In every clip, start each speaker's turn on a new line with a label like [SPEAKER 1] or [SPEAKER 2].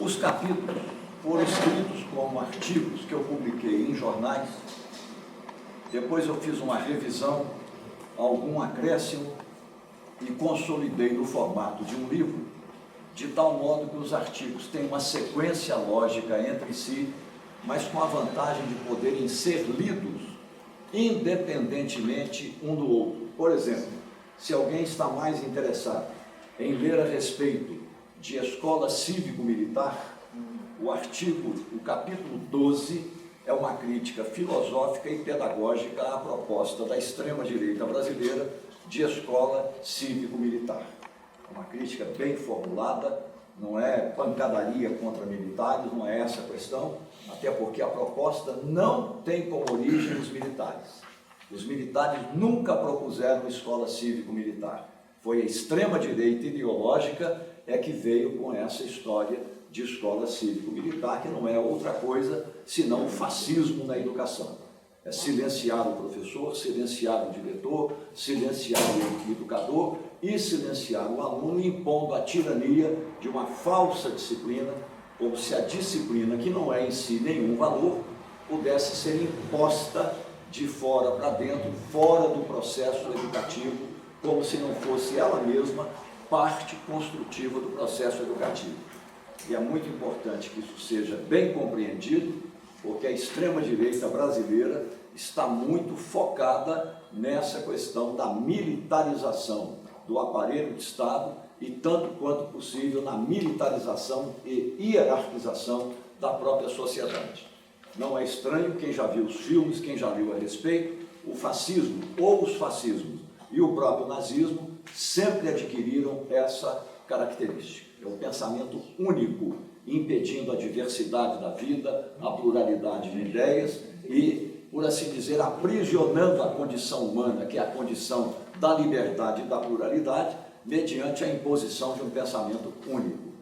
[SPEAKER 1] Os capítulos foram escritos como artigos que eu publiquei em jornais. Depois eu fiz uma revisão, algum acréscimo e consolidei no formato de um livro, de tal modo que os artigos têm uma sequência lógica entre si, mas com a vantagem de poderem ser lidos independentemente um do outro. Por exemplo, se alguém está mais interessado em ler a respeito de escola cívico-militar, o capítulo 12 é uma crítica filosófica e pedagógica à proposta da extrema-direita brasileira de escola cívico-militar. Uma crítica bem formulada, não é pancadaria contra militares, não é essa a questão, até porque a proposta não tem como origem os militares. Os militares nunca propuseram escola cívico-militar. Foi a extrema-direita ideológica que veio com essa história de escola cívico-militar, que não é outra coisa senão o fascismo na educação. É silenciar o professor, silenciar o diretor, silenciar o educador e silenciar o aluno, impondo a tirania de uma falsa disciplina, como se a disciplina, que não é em si nenhum valor, pudesse ser imposta de fora para dentro, fora do processo educativo, como se não fosse ela mesma parte construtiva do processo educativo. E é muito importante que isso seja bem compreendido, porque a extrema-direita brasileira está muito focada nessa questão da militarização do aparelho de Estado e, tanto quanto possível, na militarização e hierarquização da própria sociedade. Não é estranho, quem já viu os filmes, quem já viu a respeito, o fascismo ou os fascismos e o próprio nazismo sempre adquiriram essa característica. É um pensamento único, impedindo a diversidade da vida, a pluralidade de ideias e, por assim dizer, aprisionando a condição humana, que é a condição da liberdade e da pluralidade, mediante a imposição de um pensamento único.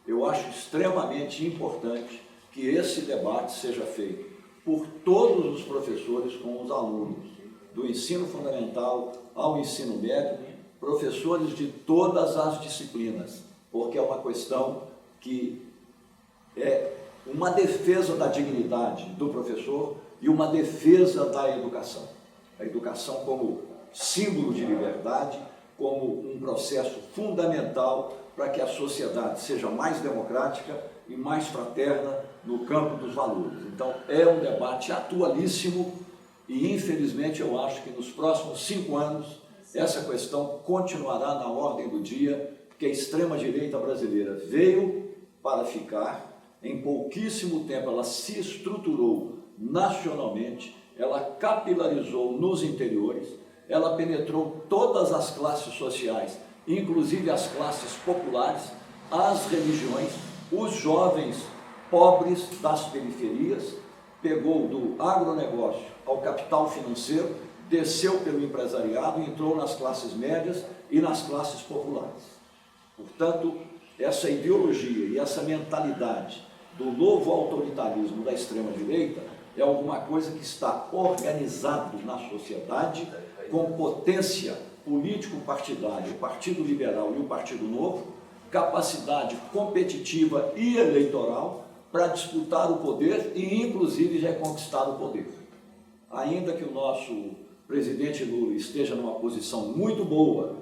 [SPEAKER 1] Eu acho extremamente importante que esse debate seja feito por todos os professores com os alunos, do ensino fundamental ao ensino médio, professores de todas as disciplinas, porque é uma questão que é uma defesa da dignidade do professor e uma defesa da educação. A educação como símbolo de liberdade, como um processo fundamental para que a sociedade seja mais democrática e mais fraterna no campo dos valores. Então, é um debate atualíssimo e, infelizmente, eu acho que nos próximos 5 anos essa questão continuará na ordem do dia, porque a extrema-direita brasileira veio para ficar. Em pouquíssimo tempo ela se estruturou nacionalmente, ela capilarizou nos interiores, ela penetrou todas as classes sociais, inclusive as classes populares, as religiões, os jovens pobres das periferias, pegou do agronegócio ao capital financeiro, desceu pelo empresariado e entrou nas classes médias e nas classes populares. Portanto, essa ideologia e essa mentalidade do novo autoritarismo da extrema-direita é alguma coisa que está organizado na sociedade com potência político-partidária, o Partido Liberal e o Partido Novo, capacidade competitiva e eleitoral para disputar o poder e, inclusive, reconquistar o poder. Ainda que o nosso presidente Lula esteja numa posição muito boa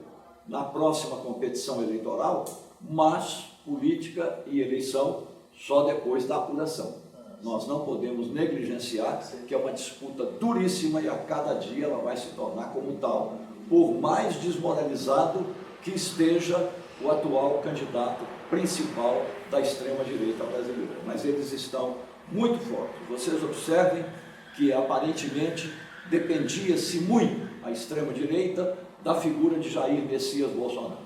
[SPEAKER 1] na próxima competição eleitoral, mas política e eleição só depois da apuração. Nós não podemos negligenciar que é uma disputa duríssima e a cada dia ela vai se tornar como tal, por mais desmoralizado que esteja o atual candidato principal da extrema-direita brasileira. Mas eles estão muito fortes. Vocês observem que aparentemente dependia-se muito a extrema-direita da figura de Jair Messias Bolsonaro.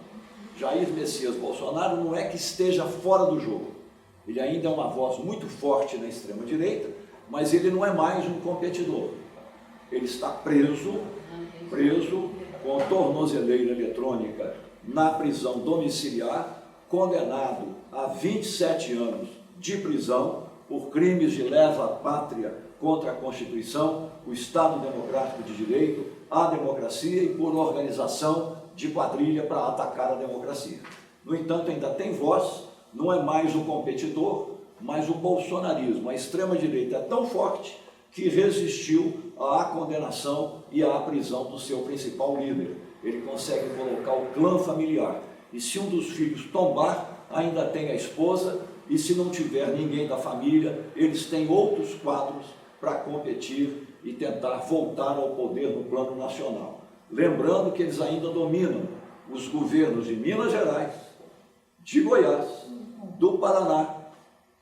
[SPEAKER 1] Jair Messias Bolsonaro não é que esteja fora do jogo. Ele ainda é uma voz muito forte na extrema-direita, mas ele não é mais um competidor. Ele está preso com tornozeleira eletrônica na prisão domiciliar, condenado a 27 anos de prisão por crimes de lesa pátria contra a Constituição, o Estado Democrático de Direito, a democracia e por organização de quadrilha para atacar a democracia. No entanto, ainda tem voz, não é mais o competidor, mas o bolsonarismo. A extrema-direita é tão forte que resistiu à condenação e à prisão do seu principal líder. Ele consegue colocar o clã familiar. E se um dos filhos tombar, ainda tem a esposa, e se não tiver ninguém da família, eles têm outros quadros para competir e tentar voltar ao poder no plano nacional. Lembrando que eles ainda dominam os governos de Minas Gerais, de Goiás, do Paraná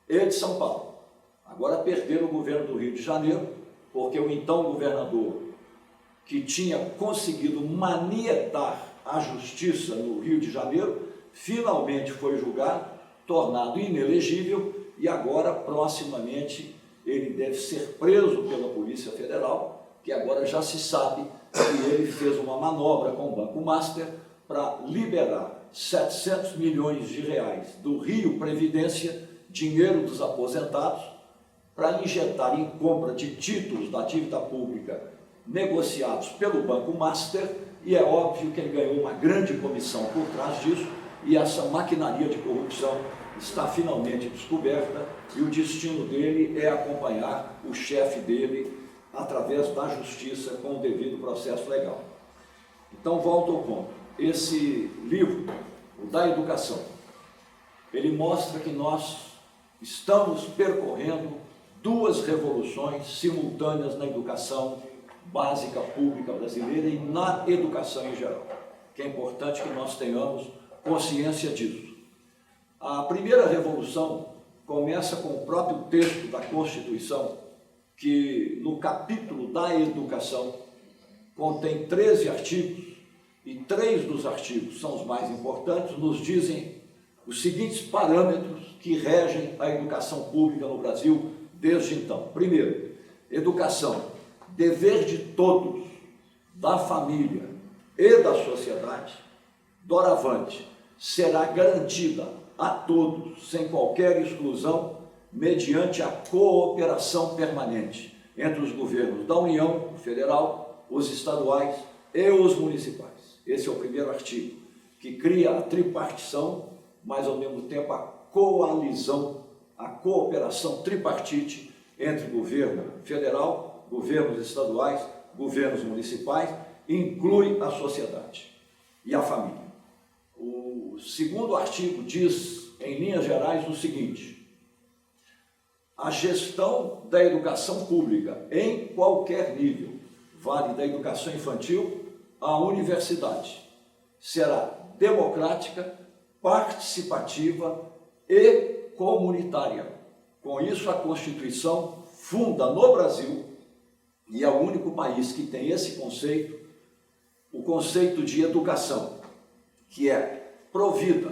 [SPEAKER 1] e de São Paulo. Agora perderam o governo do Rio de Janeiro, porque o então governador, que tinha conseguido manietar a justiça no Rio de Janeiro, finalmente foi julgado, tornado inelegível, e agora, proximamente, ele deve ser preso pela Polícia Federal, que agora já se sabe que ele fez uma manobra com o Banco Master para liberar 700 milhões de reais do Rio Previdência, dinheiro dos aposentados, para injetar em compra de títulos da dívida pública negociados pelo Banco Master, e é óbvio que ele ganhou uma grande comissão por trás disso, e essa maquinaria de corrupção está finalmente descoberta, e o destino dele é acompanhar o chefe dele através da justiça com o devido processo legal. Então, volto ao ponto. Esse livro, o da educação, ele mostra que nós estamos percorrendo duas revoluções simultâneas na educação básica pública brasileira e na educação em geral, que é importante que nós tenhamos consciência disso. A primeira revolução começa com o próprio texto da Constituição, que no capítulo da educação contém 13 artigos, e 3 dos artigos são os mais importantes, nos dizem os seguintes parâmetros que regem a educação pública no Brasil desde então. Primeiro, educação, dever de todos, da família e da sociedade, doravante, será garantida a todos, sem qualquer exclusão, mediante a cooperação permanente entre os governos da União Federal, os estaduais e os municipais. Esse é o primeiro artigo, que cria a tripartição, mas ao mesmo tempo a coalizão, a cooperação tripartite entre governo federal, governos estaduais, governos municipais, inclui a sociedade e a família. O segundo artigo diz, em linhas gerais, o seguinte: a gestão da educação pública em qualquer nível, vale da educação infantil à universidade, será democrática, participativa e comunitária. Com isso, a Constituição funda no Brasil, e é o único país que tem esse conceito, o conceito de educação, que é provida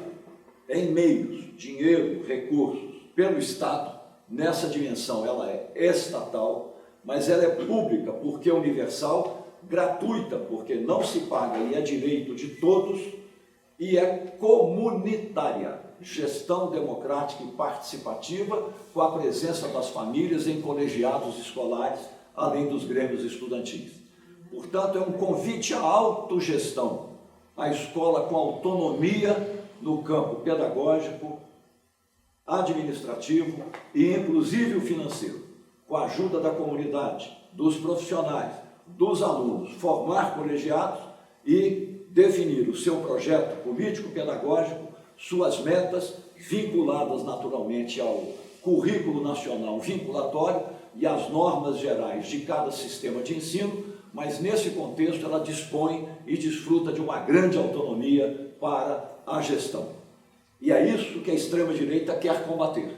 [SPEAKER 1] em meios, dinheiro, recursos, pelo Estado. Nessa dimensão ela é estatal, mas ela é pública porque é universal, gratuita porque não se paga e é direito de todos, e é comunitária, gestão democrática e participativa, com a presença das famílias em colegiados escolares, além dos grêmios estudantis. Portanto, é um convite à autogestão, a escola com autonomia no campo pedagógico, administrativo e inclusive o financeiro, com a ajuda da comunidade, dos profissionais, dos alunos, formar colegiados e definir o seu projeto político-pedagógico, suas metas, vinculadas naturalmente ao currículo nacional vinculatório e às normas gerais de cada sistema de ensino, mas nesse contexto ela dispõe e desfruta de uma grande autonomia para a gestão. E é isso que a extrema-direita quer combater.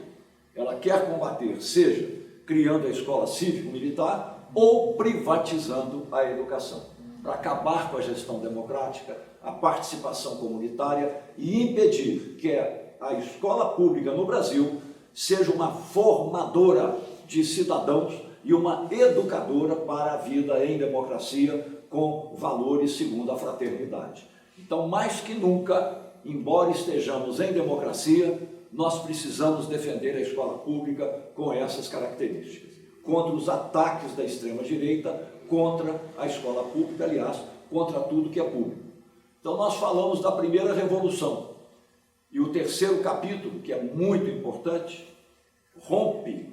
[SPEAKER 1] Ela quer combater, seja criando a escola cívico-militar ou privatizando a educação, para acabar com a gestão democrática, a participação comunitária e impedir que a escola pública no Brasil seja uma formadora de cidadãos e uma educadora para a vida em democracia com valores segundo a fraternidade. Então, mais que nunca, embora estejamos em democracia, nós precisamos defender a escola pública com essas características, contra os ataques da extrema-direita, contra a escola pública, aliás, contra tudo que é público. Então, nós falamos da primeira revolução, E o terceiro capítulo, que é muito importante, rompe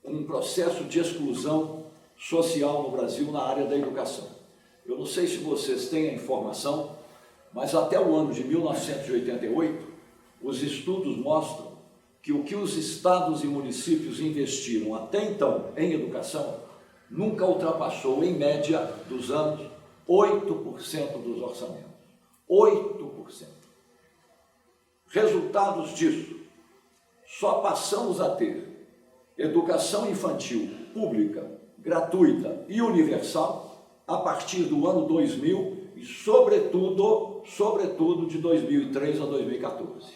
[SPEAKER 1] um processo de exclusão social no Brasil na área da educação. Eu não sei se vocês têm a informação, mas até o ano de 1988, os estudos mostram que o que os estados e municípios investiram até então em educação nunca ultrapassou, em média dos anos, 8% dos orçamentos. 8%. Resultados disso, só passamos a ter educação infantil pública, gratuita e universal a partir do ano 2000 e, sobretudo de 2003 a 2014.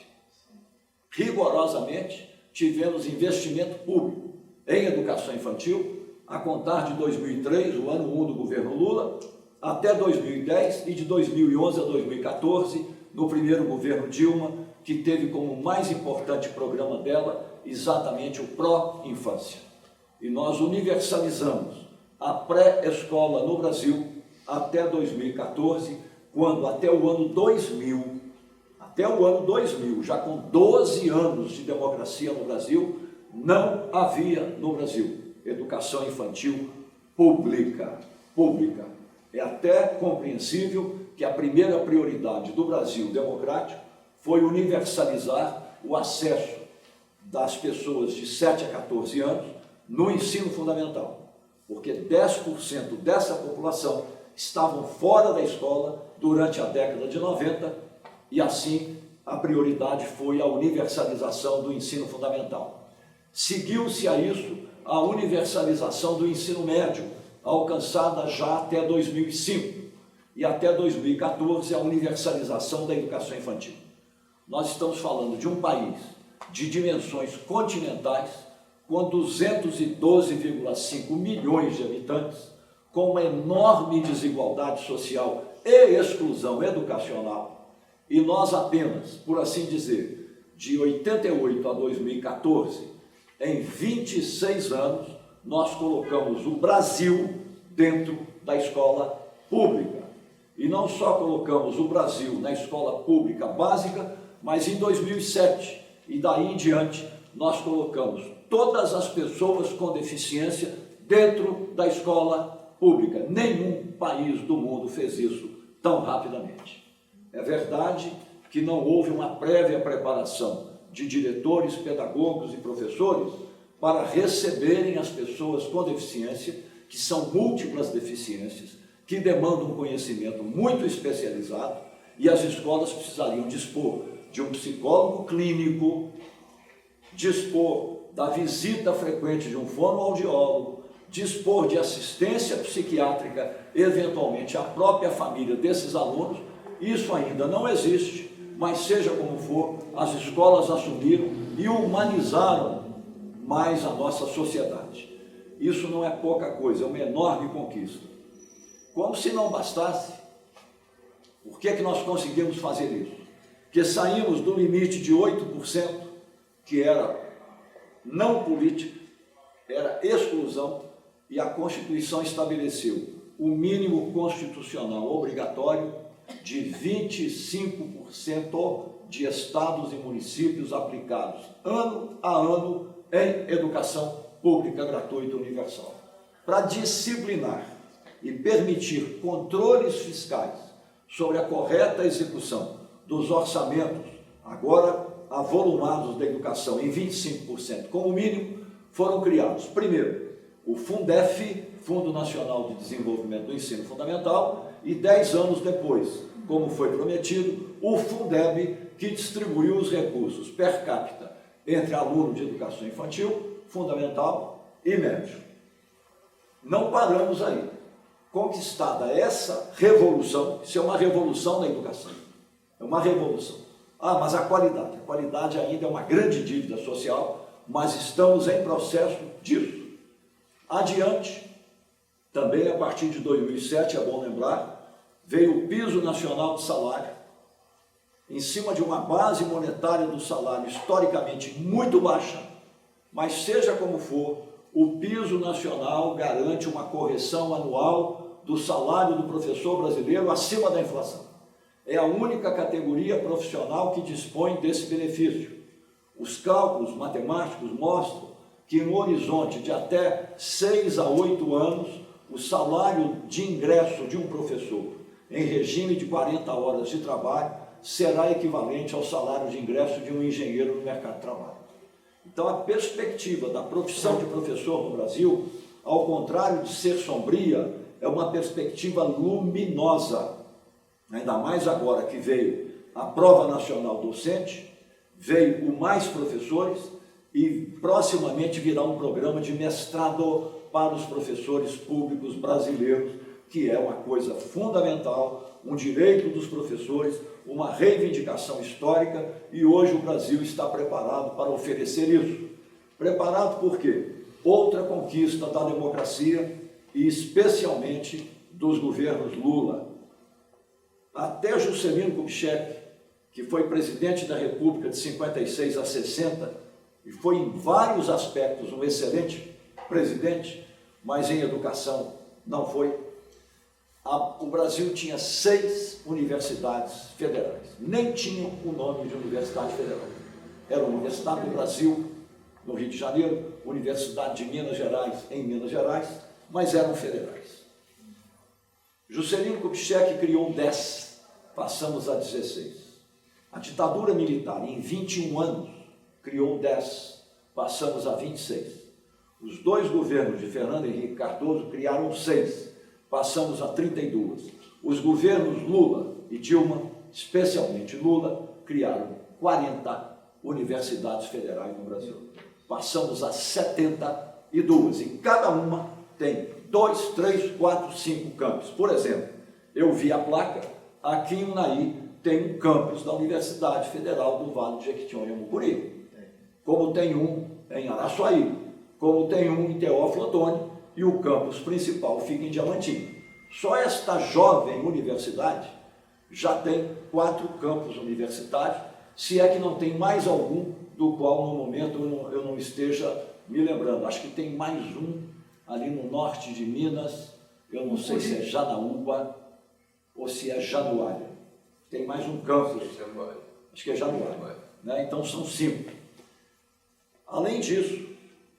[SPEAKER 1] Rigorosamente, tivemos investimento público em educação infantil a contar de 2003, o ano 1 do governo Lula, até 2010 e de 2011 a 2014, no primeiro governo Dilma, que teve como mais importante programa dela exatamente o Pró-Infância. E nós universalizamos a pré-escola no Brasil até 2014, quando até o ano 2000, já com 12 anos de democracia no Brasil, não havia no Brasil educação infantil pública. É até compreensível que a primeira prioridade do Brasil democrático foi universalizar o acesso das pessoas de 7 a 14 anos no ensino fundamental, porque 10% dessa população estavam fora da escola durante a década de 90 e assim a prioridade foi a universalização do ensino fundamental. Seguiu-se a isso a universalização do ensino médio, alcançada já até 2005 e até 2014 a universalização da educação infantil. Nós estamos falando de um país de dimensões continentais, com 212,5 milhões de habitantes, com uma enorme desigualdade social e exclusão educacional, e nós apenas, por assim dizer, de 88 a 2014, em 26 anos, nós colocamos o Brasil dentro da escola pública. E não só colocamos o Brasil na escola pública básica, mas em 2007 e daí em diante, nós colocamos todas as pessoas com deficiência dentro da escola pública. Nenhum país do mundo fez isso tão rapidamente. É verdade que não houve uma prévia preparação de diretores, pedagogos e professores para receberem as pessoas com deficiência, que são múltiplas deficiências, que demandam um conhecimento muito especializado, e as escolas precisariam dispor de um psicólogo clínico, dispor da visita frequente de um fonoaudiólogo, dispor de assistência psiquiátrica, eventualmente a própria família desses alunos. Isso ainda não existe, mas seja como for, as escolas assumiram e humanizaram mais a nossa sociedade. Isso não é pouca coisa, é uma enorme conquista. Como se não bastasse, por que nós conseguimos fazer isso? Que saímos do limite de 8%, que era não política, era exclusão, e a Constituição estabeleceu o mínimo constitucional obrigatório de 25% de estados e municípios aplicados ano a ano em educação pública gratuita universal, para disciplinar e permitir controles fiscais sobre a correta execução dos orçamentos, agora avolumados da educação em 25% como mínimo, foram criados, primeiro, o Fundef, Fundo Nacional de Desenvolvimento do Ensino Fundamental, e 10 anos depois, como foi prometido, o Fundeb, que distribuiu os recursos per capita entre aluno de educação infantil, fundamental e médio. Não paramos aí. Conquistada essa revolução, isso é uma revolução na educação, é uma revolução. Mas a qualidade ainda é uma grande dívida social, mas estamos em processo disso. Adiante, também a partir de 2007, é bom lembrar, veio o Piso Nacional de Salário, em cima de uma base monetária do salário historicamente muito baixa, mas seja como for, o Piso Nacional garante uma correção anual do salário do professor brasileiro acima da inflação. É a única categoria profissional que dispõe desse benefício. Os cálculos matemáticos mostram que no horizonte de até 6 a 8 anos, o salário de ingresso de um professor em regime de 40 horas de trabalho será equivalente ao salário de ingresso de um engenheiro no mercado de trabalho. Então, a perspectiva da profissão de professor no Brasil, ao contrário de ser sombria, é uma perspectiva luminosa. Ainda mais agora que veio a Prova Nacional Docente, veio o Mais Professores e proximamente virá um programa de mestrado para os professores públicos brasileiros, que é uma coisa fundamental, um direito dos professores, uma reivindicação histórica, e hoje o Brasil está preparado para oferecer isso. Preparado por quê? Outra conquista da democracia e especialmente dos governos Lula. Até Juscelino Kubitschek, que foi presidente da República de 56 a 60 e foi em vários aspectos um excelente presidente, mas em educação não foi. O Brasil tinha 6 universidades federais, nem tinham o nome de Universidade Federal. Era a Universidade do Brasil, no Rio de Janeiro, Universidade de Minas Gerais, em Minas Gerais, mas eram federais. Juscelino Kubitschek criou 10, passamos a 16. A ditadura militar, em 21 anos, criou 10, passamos a 26. Os 2 governos de Fernando Henrique Cardoso criaram 6, passamos a 32. Os governos Lula e Dilma, especialmente Lula, criaram 40 universidades federais no Brasil. Passamos a 72, e cada uma tem 2, 3, 4, 5 campos. Por exemplo, eu vi a placa, aqui em Unai tem um campus da Universidade Federal do Vale de Jequitinhonha, Mucuri, como tem um em Araçuaí, como tem um em Teófilo Otoni, e o campus principal fica em Diamantina. Só esta jovem universidade já tem 4 campos universitários, se é que não tem mais algum do qual no momento eu não esteja me lembrando. Acho que tem mais um ali no norte de Minas, eu não sei se é Janaúba ou se é Januária. Tem mais um campus, acho que é Januária, né? Então são 5. Além disso,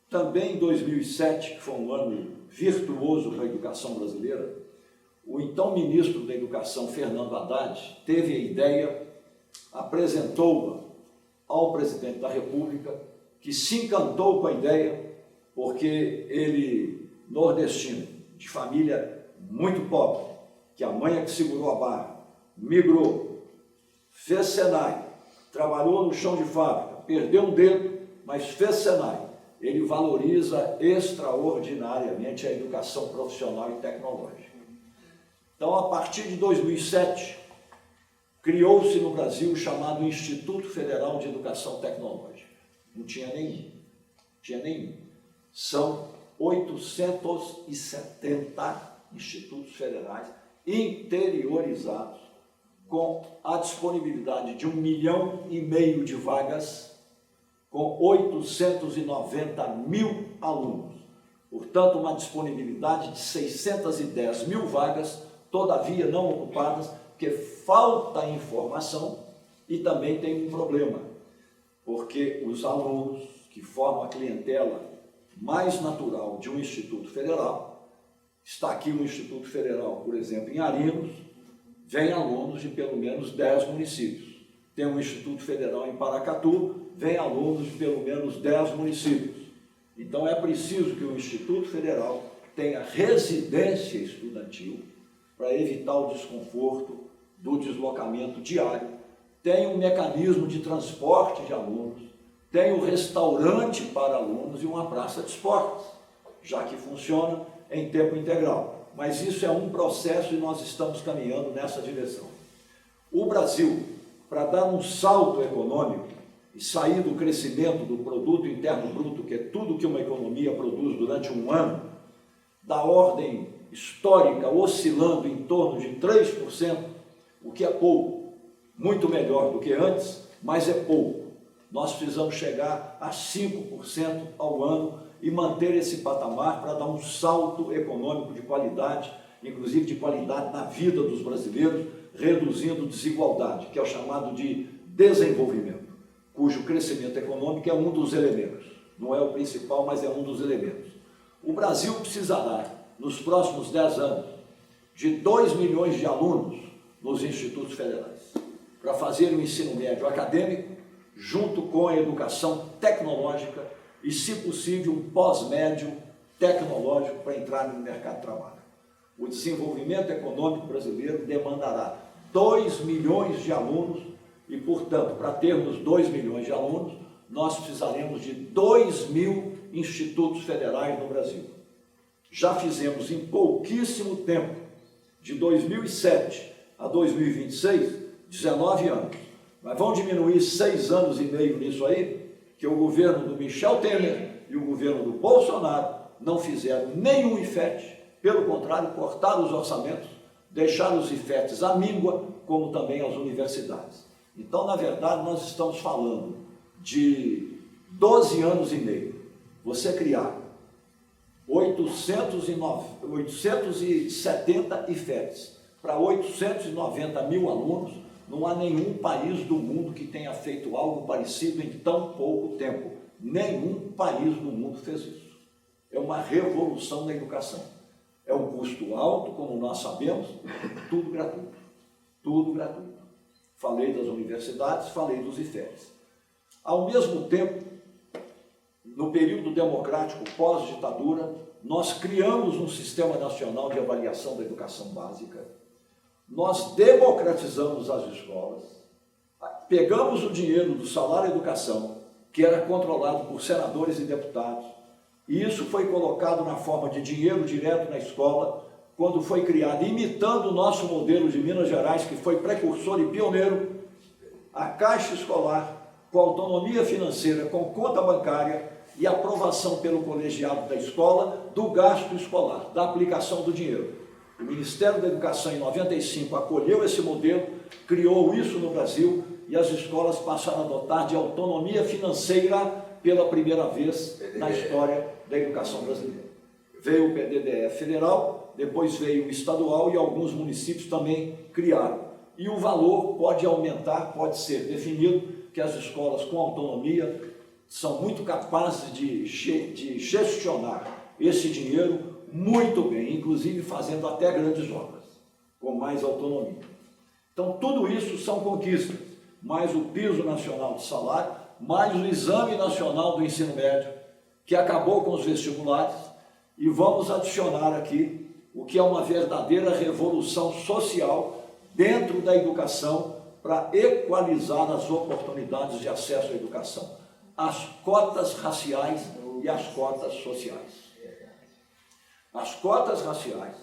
[SPEAKER 1] também em 2007, que foi um ano virtuoso para a educação brasileira, o então ministro da Educação, Fernando Haddad, teve a ideia, apresentou-a ao presidente da República, que se encantou com a ideia, porque ele, nordestino, de família muito pobre, que a mãe é que segurou a barra, migrou, fez Senai, trabalhou no chão de fábrica, perdeu um dedo, mas fez Senai. Ele valoriza extraordinariamente a educação profissional e tecnológica. Então, a partir de 2007, criou-se no Brasil o chamado Instituto Federal de Educação Tecnológica. Não tinha nenhum. São 870 institutos federais interiorizados, com a disponibilidade de 1,5 milhão de vagas, com 890 mil alunos. Portanto, uma disponibilidade de 610 mil vagas, todavia não ocupadas, porque falta informação e também tem um problema, porque os alunos que formam a clientela mais natural de um instituto federal, está aqui um instituto federal, por exemplo, em Arinos, vem alunos de pelo menos 10 municípios. Tem um instituto federal em Paracatu, vem alunos de pelo menos 10 municípios. Então é preciso que o Instituto Federal tenha residência estudantil para evitar o desconforto do deslocamento diário, tenha um mecanismo de transporte de alunos, tenha um restaurante para alunos e uma praça de esportes, já que funciona em tempo integral. Mas isso é um processo e nós estamos caminhando nessa direção. O Brasil, para dar um salto econômico e sair do crescimento do produto interno bruto, que é tudo que uma economia produz durante um ano, da ordem histórica oscilando em torno de 3%, o que é pouco, muito melhor do que antes, mas é pouco. Nós precisamos chegar a 5% ao ano e manter esse patamar para dar um salto econômico de qualidade, inclusive de qualidade na vida dos brasileiros, reduzindo desigualdade, que é o chamado de desenvolvimento, cujo crescimento econômico é um dos elementos. Não é o principal, mas é um dos elementos. O Brasil precisará, nos próximos 10 anos, de 2 milhões de alunos nos institutos federais, para fazer o ensino médio acadêmico, junto com a educação tecnológica e, se possível, um pós-médio tecnológico para entrar no mercado de trabalho. O desenvolvimento econômico brasileiro demandará 2 milhões de alunos e, portanto, para termos 2 milhões de alunos, nós precisaremos de 2 mil institutos federais no Brasil. Já fizemos em pouquíssimo tempo, de 2007 a 2026, 19 anos. Mas vão diminuir 6 anos e meio nisso aí, que o governo do Michel Temer e o governo do Bolsonaro não fizeram nenhum IFET, pelo contrário, cortaram os orçamentos, deixaram os IFETs à míngua, como também as universidades. Então, na verdade, nós estamos falando de 12 anos e meio. Você criar 870 IFETs para 890 mil alunos, não há nenhum país do mundo que tenha feito algo parecido em tão pouco tempo. Nenhum país do mundo fez isso. É uma revolução da educação. É um custo alto, como nós sabemos, tudo gratuito. Tudo gratuito. Falei das universidades, falei dos IFETs. Ao mesmo tempo, no período democrático pós-ditadura, nós criamos um Sistema Nacional de Avaliação da Educação Básica. Nós democratizamos as escolas, pegamos o dinheiro do salário educação, que era controlado por senadores e deputados, e isso foi colocado na forma de dinheiro direto na escola, quando foi criado, imitando o nosso modelo de Minas Gerais, que foi precursor e pioneiro, a Caixa Escolar, com autonomia financeira, com conta bancária e aprovação pelo colegiado da escola do gasto escolar, da aplicação do dinheiro. O Ministério da Educação, em 95, acolheu esse modelo, criou isso no Brasil e as escolas passaram a dotar de autonomia financeira pela primeira vez na história da educação brasileira. Veio o PDDE federal, depois veio o estadual e alguns municípios também criaram. E o valor pode aumentar, pode ser definido, que as escolas com autonomia são muito capazes de gestionar esse dinheiro muito bem, inclusive fazendo até grandes obras, com mais autonomia. Então, tudo isso são conquistas, mais o piso nacional de salário, mais o exame nacional do ensino médio, que acabou com os vestibulares, e vamos adicionar aqui o que é uma verdadeira revolução social dentro da educação para equalizar as oportunidades de acesso à educação, as cotas raciais e as cotas sociais. As cotas raciais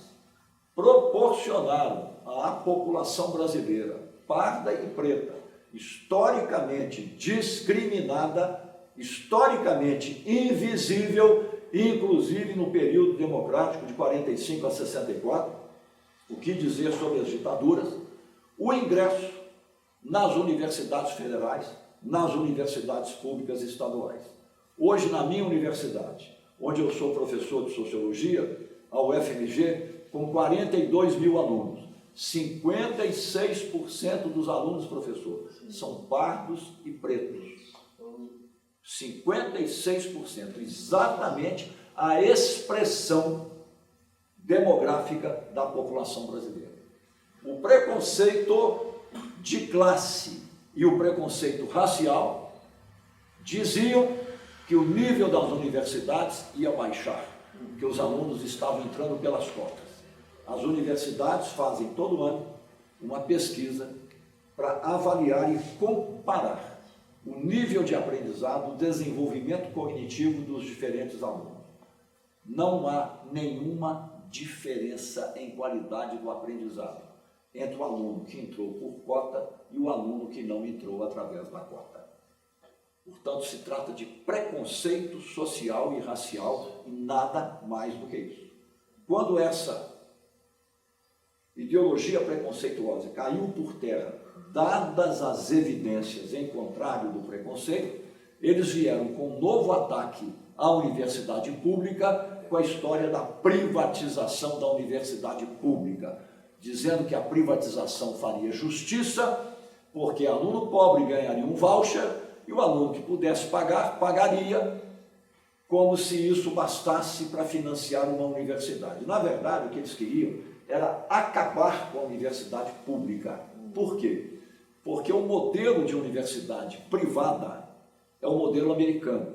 [SPEAKER 1] proporcionaram à população brasileira, parda e preta, historicamente discriminada, historicamente invisível, inclusive no período democrático de 45 a 64, o que dizer sobre as ditaduras, o ingresso nas universidades federais, nas universidades públicas estaduais. Hoje, na minha universidade, onde eu sou professor de Sociologia, a UFMG, com 42 mil alunos, 56% dos alunos, professor, são pardos e pretos. 56%, exatamente a expressão demográfica da população brasileira. O preconceito de classe e o preconceito racial diziam que o nível das universidades ia baixar, que os alunos estavam entrando pelas cotas. As universidades fazem todo ano uma pesquisa para avaliar e comparar o nível de aprendizado, o desenvolvimento cognitivo dos diferentes alunos. Não há nenhuma diferença em qualidade do aprendizado entre o aluno que entrou por cota e o aluno que não entrou através da cota. Portanto, se trata de preconceito social e racial e nada mais do que isso. Quando essa ideologia preconceituosa caiu por terra, dadas as evidências em contrário do preconceito, eles vieram com um novo ataque à universidade pública, com a história da privatização da universidade pública. dizendo que a privatização faria justiça, porque aluno pobre ganharia um voucher e o aluno que pudesse pagar, pagaria, como se isso bastasse para financiar uma universidade. Na verdade, o que eles queriam era acabar com a universidade pública. Por quê? Porque o modelo de universidade privada é o modelo americano.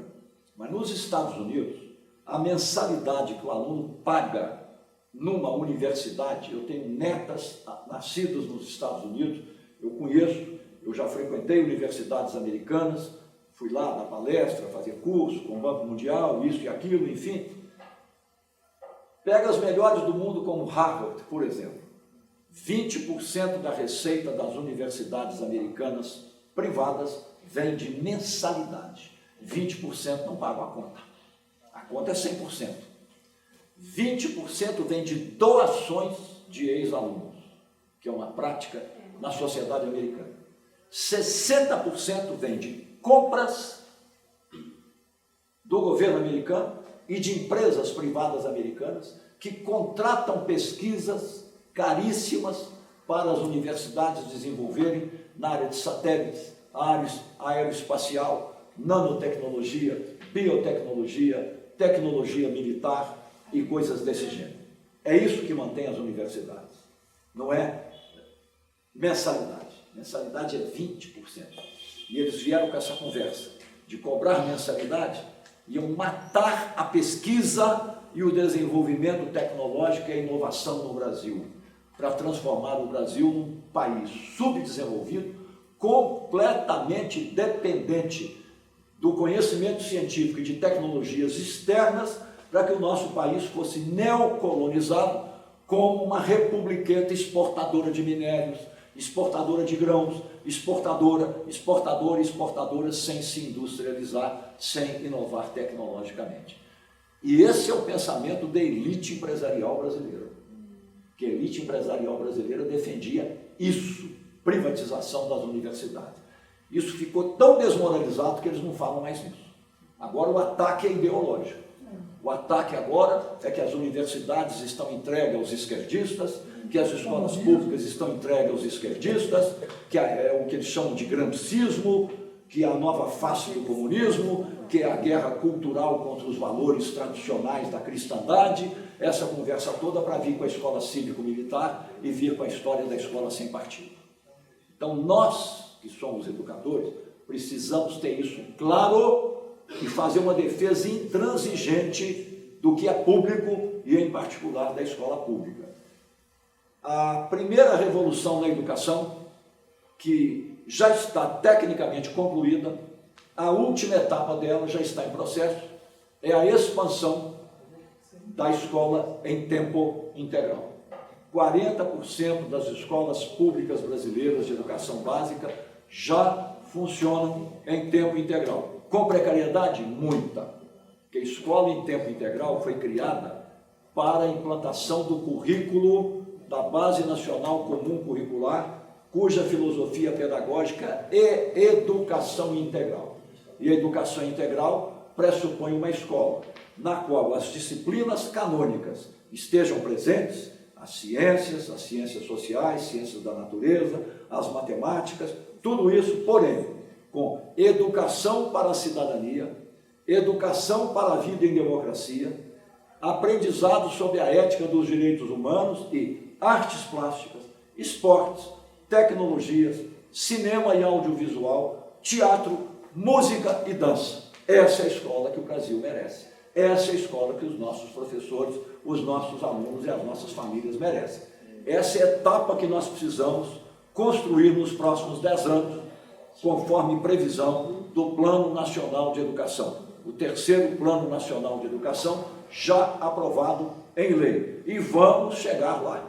[SPEAKER 1] Mas nos Estados Unidos, a mensalidade que o aluno paga numa universidade, eu tenho netas nascidas nos Estados Unidos, eu conheço, eu já frequentei universidades americanas, fui lá dar palestra, fazer curso com o Banco Mundial, isso e aquilo, enfim. Pega as melhores do mundo como Harvard, por exemplo. 20% da receita das universidades americanas privadas vem de mensalidade. 20% não pagam a conta. A conta é 100%. 20% vem de doações de ex-alunos, que é uma prática na sociedade americana. 60% vem de compras do governo americano e de empresas privadas americanas que contratam pesquisas caríssimas para as universidades desenvolverem na área de satélites, aeroespacial, nanotecnologia, biotecnologia, tecnologia militar e coisas desse gênero. É isso que mantém as universidades, não é mensalidade. Mensalidade é 20%. E eles vieram com essa conversa de cobrar mensalidade, iam matar a pesquisa e o desenvolvimento tecnológico e a inovação no Brasil, para transformar o Brasil num país subdesenvolvido, completamente dependente do conhecimento científico e de tecnologias externas, para que o nosso país fosse neocolonizado como uma republiqueta exportadora de minérios, exportadora de grãos, exportadora, sem se industrializar, sem inovar tecnologicamente. E esse é o pensamento da elite empresarial brasileira. Que a elite empresarial brasileira defendia isso, privatização das universidades. Isso ficou tão desmoralizado que eles não falam mais nisso. Agora o ataque é ideológico. O ataque agora é que as universidades estão entregues aos esquerdistas, que as escolas públicas estão entregues aos esquerdistas, que é o que eles chamam de gramscismo, que é a nova face do comunismo, que é a guerra cultural contra os valores tradicionais da cristandade, essa conversa toda para vir com a escola cívico-militar e vir com a história da escola sem partido. Então nós, que somos educadores, precisamos ter isso claro e fazer uma defesa intransigente do que é público e, em particular, da escola pública. A primeira revolução na educação, que já está tecnicamente concluída, a última etapa dela já está em processo, é a expansão da escola em tempo integral. 40% das escolas públicas brasileiras de educação básica já funcionam em tempo integral. Com precariedade? Muita. Porque a escola em tempo integral foi criada para a implantação do currículo da Base Nacional Comum Curricular, cuja filosofia pedagógica é educação integral. E a educação integral pressupõe uma escola na qual as disciplinas canônicas estejam presentes, as ciências sociais, ciências da natureza, as matemáticas, tudo isso, porém, com educação para a cidadania, educação para a vida em democracia, aprendizado sobre a ética dos direitos humanos e artes plásticas, esportes, tecnologias, cinema e audiovisual, teatro, música e dança. Essa é a escola que o Brasil merece. Essa é a escola que os nossos professores, os nossos alunos e as nossas famílias merecem. Essa é a etapa que nós precisamos construir nos próximos 10 anos, conforme previsão do Plano Nacional de Educação, o terceiro Plano Nacional de Educação, já aprovado em lei. E vamos chegar lá,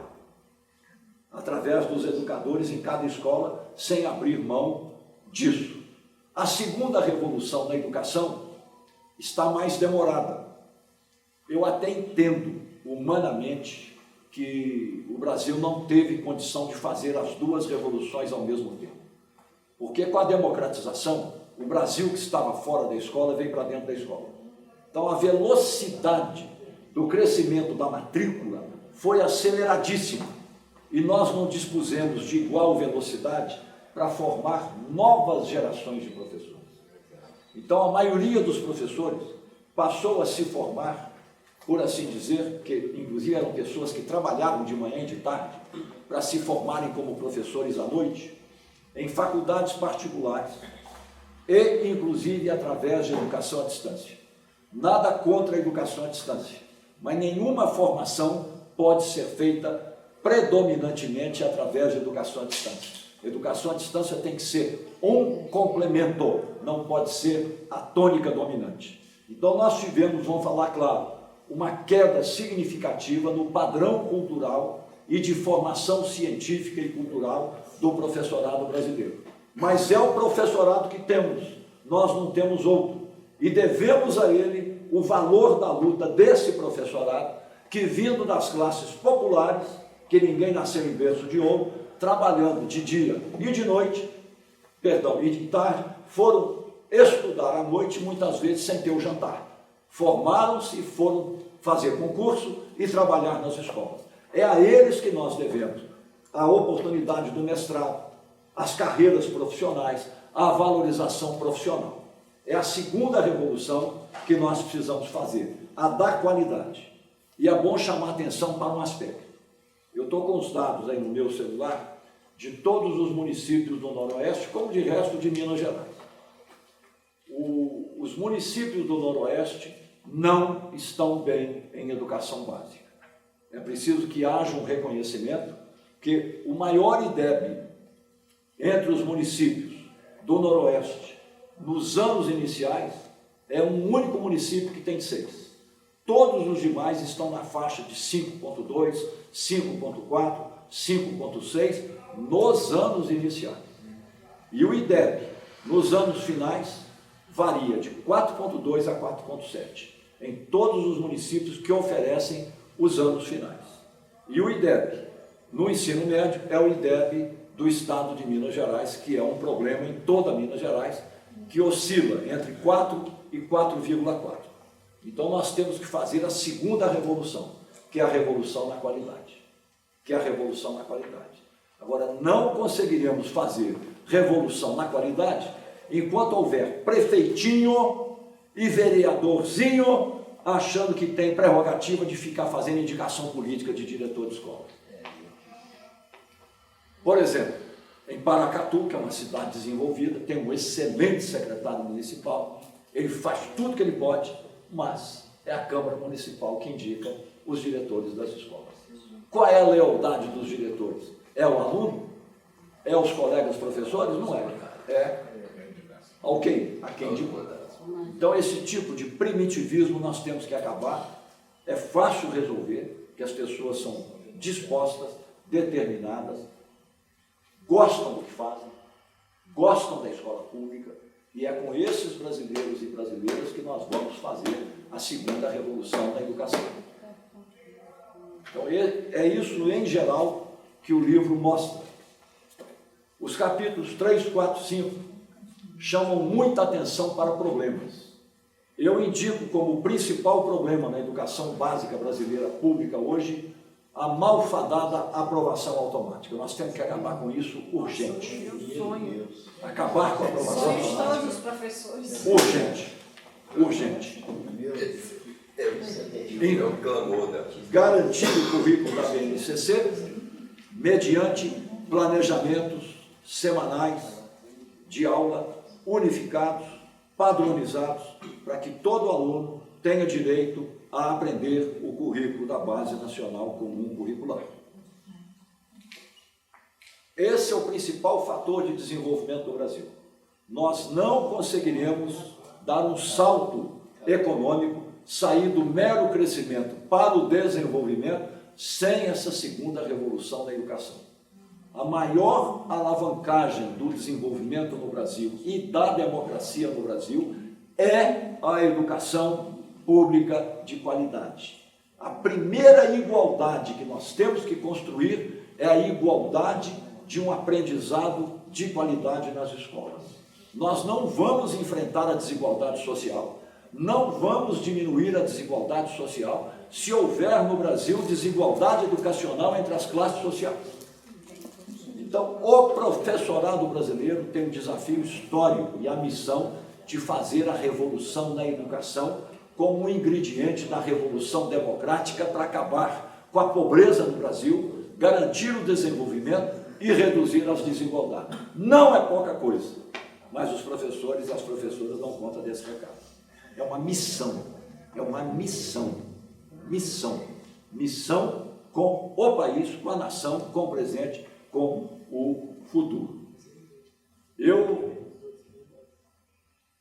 [SPEAKER 1] através dos educadores em cada escola, sem abrir mão disso. A segunda revolução na educação está mais demorada. Eu até entendo humanamente que o Brasil não teve condição de fazer as duas revoluções ao mesmo tempo. Porque com a democratização, o Brasil que estava fora da escola veio para dentro da escola. Então a velocidade do crescimento da matrícula foi aceleradíssima. e nós não dispusemos de igual velocidade para formar novas gerações de professores. Então, a maioria dos professores passou a se formar, por assim dizer, que inclusive eram pessoas que trabalhavam de manhã e de tarde, para se formarem como professores à noite, em faculdades particulares, e inclusive através de educação à distância. Nada contra a educação à distância, mas nenhuma formação pode ser feita predominantemente através de educação à distância. Educação à distância tem que ser um complemento, não pode ser a tônica dominante. Então nós tivemos, vamos falar claro, uma queda significativa no padrão cultural e de formação científica e cultural do professorado brasileiro. Mas é o professorado que temos, nós não temos outro. E devemos a ele o valor da luta desse professorado, que vindo das classes populares, que ninguém nasceu em berço de ouro, trabalhando de dia e de noite, e de tarde, foram estudar à noite, muitas vezes sem ter o jantar. Formaram-se e foram fazer concurso e trabalhar nas escolas. É a eles que nós devemos a oportunidade do mestrado, as carreiras profissionais, a valorização profissional. É a segunda revolução que nós precisamos fazer, a da qualidade. E é bom chamar atenção para um aspecto. Eu estou com os dados aí no meu celular de todos os municípios do Noroeste, como de resto de Minas Gerais. Os municípios do Noroeste não estão bem em educação básica. É preciso que haja um reconhecimento que o maior IDEB entre os municípios do Noroeste, nos anos iniciais, é um único município que tem 6. Todos os demais estão na faixa de 5,2, 5,4, 5,6 nos anos iniciais. E o IDEB, nos anos finais, varia de 4,2 a 4,7 em todos os municípios que oferecem os anos finais. E o IDEB, no ensino médio, é o IDEB do estado de Minas Gerais, que é um problema em toda Minas Gerais, que oscila entre 4 e 4,4. Então nós temos que fazer a segunda revolução, que é a revolução na qualidade. Agora, não conseguiremos fazer revolução na qualidade enquanto houver prefeitinho e vereadorzinho achando que tem prerrogativa de ficar fazendo indicação política de diretor de escola. Por exemplo, em Paracatu, que é uma cidade desenvolvida, tem um excelente secretário municipal, ele faz tudo que ele pode, mas é a Câmara Municipal que indica os diretores das escolas. Qual é a lealdade dos diretores? É o aluno? É os colegas professores? Não é. É ao quem? A quem indicou. Então, esse tipo de primitivismo nós temos que acabar. É fácil resolver, que as pessoas são dispostas, determinadas, gostam do que fazem, gostam da escola pública, e é com esses brasileiros e brasileiras que nós vamos fazer a segunda revolução da educação. Então, é isso, em geral, que o livro mostra. Os capítulos 3, 4, 5 chamam muita atenção para problemas. Eu indico como principal problema na educação básica brasileira pública hoje a malfadada aprovação automática. Nós temos que acabar com isso urgente. Acabar com a aprovação automática.
[SPEAKER 2] Todos os professores.
[SPEAKER 1] Urgente. Garantir o currículo da BNCC mediante planejamentos semanais de aula unificados, padronizados, para que todo aluno tenha direito a aprender o currículo da Base Nacional Comum Curricular. Esse é o principal fator de desenvolvimento do Brasil. Nós não conseguiremos dar um salto econômico, sair do mero crescimento para o desenvolvimento sem essa segunda revolução da educação. A maior alavancagem do desenvolvimento no Brasil e da democracia no Brasil é a educação pública de qualidade. A primeira igualdade que nós temos que construir é a igualdade de um aprendizado de qualidade nas escolas. Nós não vamos enfrentar a desigualdade social, não vamos diminuir a desigualdade social se houver no Brasil desigualdade educacional entre as classes sociais. Então, o professorado brasileiro tem um desafio histórico e a missão de fazer a revolução na educação como um ingrediente da revolução democrática para acabar com a pobreza no Brasil, garantir o desenvolvimento e reduzir as desigualdades. Não é pouca coisa, mas os professores e as professoras dão conta desse recado. É uma missão, missão com o país, com a nação, com o presente, com o futuro. Eu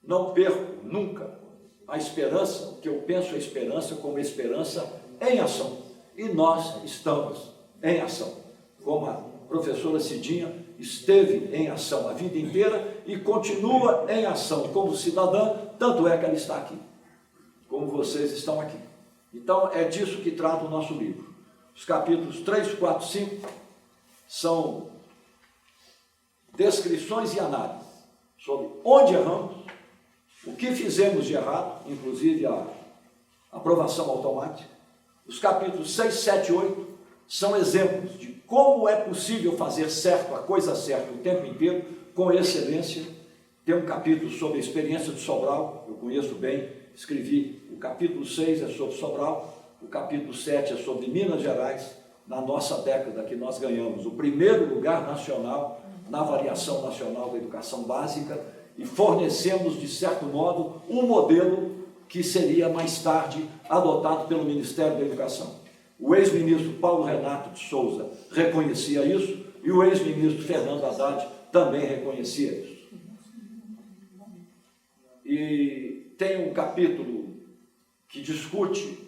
[SPEAKER 1] não perco nunca a esperança, que eu penso a esperança como esperança em ação. E nós estamos em ação. Como a professora Cidinha esteve em ação a vida inteira e continua em ação como cidadã, tanto é que ela está aqui, como vocês estão aqui. Então, é disso que trata o nosso livro. Os capítulos 3, 4, 5 são descrições e análise sobre onde erramos, o que fizemos de errado, inclusive a aprovação automática. Os capítulos 6, 7 e 8 são exemplos de como é possível fazer certo, a coisa certa o tempo inteiro, com excelência. Tem um capítulo sobre a experiência de Sobral, eu conheço bem, escrevi. O capítulo 6 é sobre Sobral, o capítulo 7 é sobre Minas Gerais, na nossa década que nós ganhamos o primeiro lugar nacional na avaliação nacional da educação básica e fornecemos, de certo modo, um modelo que seria mais tarde adotado pelo Ministério da Educação. O ex-ministro Paulo Renato de Souza reconhecia isso e o ex-ministro Fernando Haddad também reconhecia isso. E tem um capítulo que discute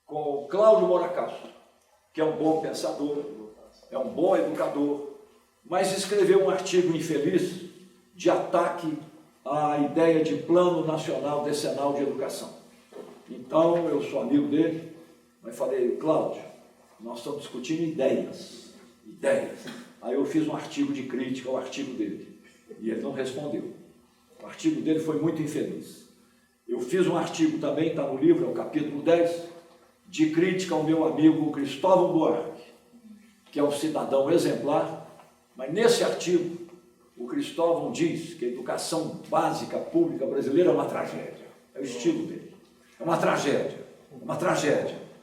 [SPEAKER 1] com Cláudio Moracastro, que é um bom pensador, é um bom educador, mas escreveu um artigo infeliz de ataque à ideia de Plano Nacional Decenal de Educação. Então, eu sou amigo dele, mas falei, Cláudio, nós estamos discutindo ideias. Aí eu fiz um artigo de crítica ao artigo dele, e ele não respondeu. O artigo dele foi muito infeliz. Eu fiz um artigo também, está no livro, é o capítulo 10, de crítica ao meu amigo Cristóvão Buarque, que é um cidadão exemplar, mas nesse artigo o Cristóvão diz que a educação básica pública brasileira é uma tragédia. É o estilo dele. É uma tragédia.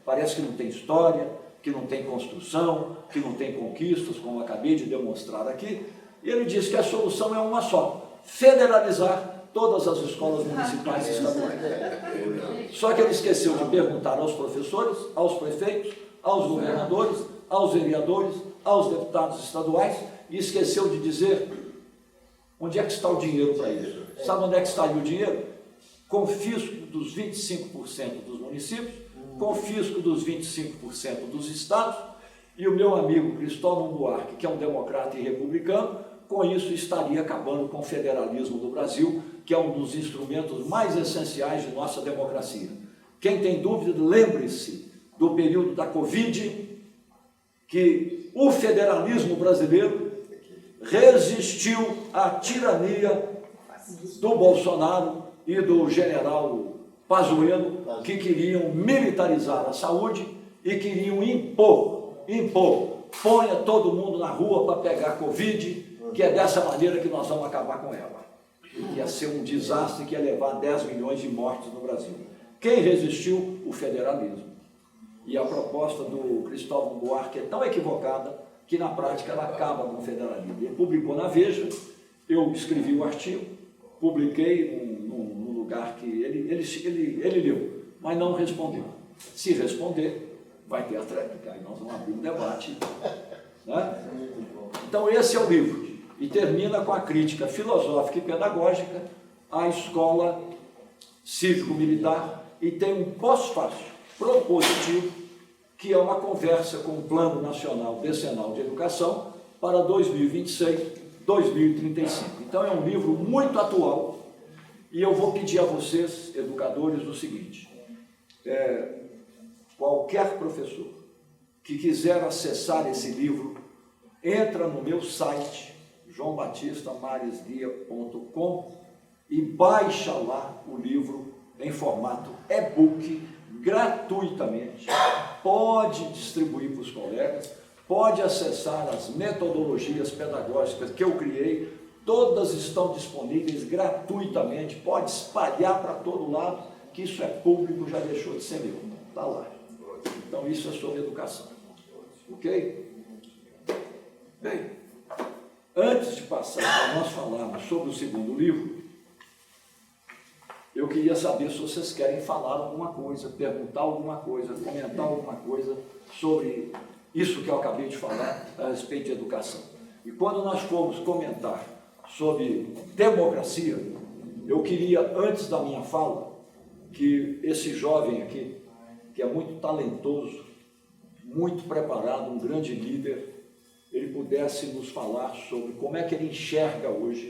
[SPEAKER 1] Parece que não tem história, que não tem construção, que não tem conquistas, como acabei de demonstrar aqui. E ele diz que a solução é uma só: federalizar todas as escolas municipais e estaduais. Só que ele esqueceu de perguntar aos professores, aos prefeitos, aos governadores, aos vereadores, aos deputados estaduais, e esqueceu de dizer onde é que está o dinheiro para isso. Sabe onde é que estaria o dinheiro? Confisco dos 25% dos municípios, confisco dos 25% dos estados, e o meu amigo Cristóvão Buarque, que é um democrata e republicano, com isso estaria acabando com o federalismo do Brasil, que é um dos instrumentos mais essenciais de nossa democracia. Quem tem dúvida, lembre-se do período da Covid, que o federalismo brasileiro resistiu à tirania do Bolsonaro e do general Pazuello, que queriam militarizar a saúde e queriam impor, ponha todo mundo na rua para pegar Covid, que é dessa maneira que nós vamos acabar com ela. Que ia ser um desastre que ia levar 10 milhões de mortes no Brasil. Quem resistiu? O federalismo. E a proposta do Cristóvão Buarque é tão equivocada que na prática ela acaba com o federalismo. Ele publicou na Veja, eu escrevi o artigo, publiquei num lugar que ele leu, mas não respondeu. Se responder, vai ter a tréplica, aí nós vamos abrir um debate. Né? Então esse é o livro, e termina com a crítica filosófica e pedagógica à escola cívico-militar, e tem um pós-fácil propositivo, que é uma conversa com o Plano Nacional Decenal de Educação para 2026-2035. Então é um livro muito atual, e eu vou pedir a vocês, educadores, o seguinte: qualquer professor que quiser acessar esse livro, entra no meu site, joambaptistamaresguia.com, e baixa lá o livro em formato e-book, gratuitamente. Pode distribuir para os colegas, pode acessar as metodologias pedagógicas que eu criei, todas estão disponíveis gratuitamente, pode espalhar para todo lado, que isso é público, já deixou de ser meu, está lá. Então isso é sobre educação, ok? Bem, antes de passar para nós falarmos sobre o segundo livro, eu queria saber se vocês querem falar alguma coisa, perguntar alguma coisa, comentar alguma coisa sobre isso que eu acabei de falar a respeito de educação. E quando nós formos comentar sobre democracia, eu queria, antes da minha fala, que esse jovem aqui, que é muito talentoso, muito preparado, um grande líder, ele pudesse nos falar sobre como é que ele enxerga hoje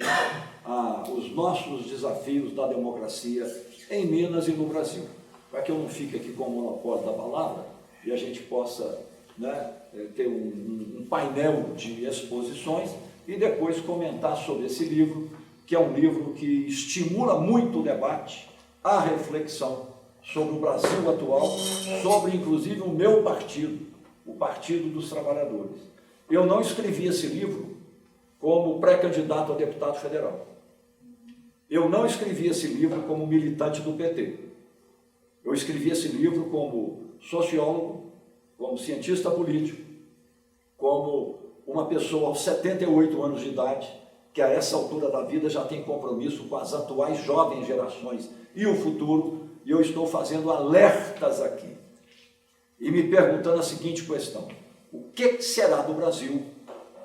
[SPEAKER 1] os nossos desafios da democracia em Minas e no Brasil, para que eu não fique aqui com o monopólio da palavra e a gente possa, né, ter um painel de exposições e depois comentar sobre esse livro, que é um livro que estimula muito o debate, a reflexão sobre o Brasil atual, sobre inclusive o meu partido, o Partido dos Trabalhadores. Eu não escrevi esse livro como pré-candidato a deputado federal. Eu não escrevi esse livro como militante do PT. Eu escrevi esse livro como sociólogo, como cientista político, como uma pessoa aos 78 anos de idade, que a essa altura da vida já tem compromisso com as atuais jovens gerações e o futuro, e eu estou fazendo alertas aqui. E me perguntando a seguinte questão: o que será do Brasil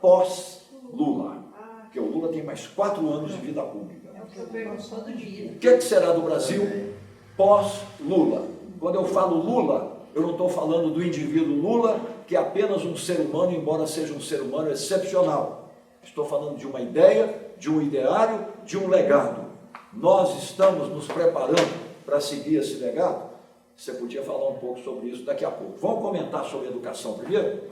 [SPEAKER 1] pós-Lula? Porque o Lula tem mais 4 anos de vida pública.
[SPEAKER 2] É o que eu pergunto todo dia.
[SPEAKER 1] O que será do Brasil pós-Lula? Quando eu falo Lula, eu não estou falando do indivíduo Lula, que é apenas um ser humano, embora seja um ser humano excepcional. Estou falando de uma ideia, de um ideário, de um legado. Nós estamos nos preparando para seguir esse legado? Você podia falar um pouco sobre isso daqui a pouco. Vamos comentar sobre educação primeiro?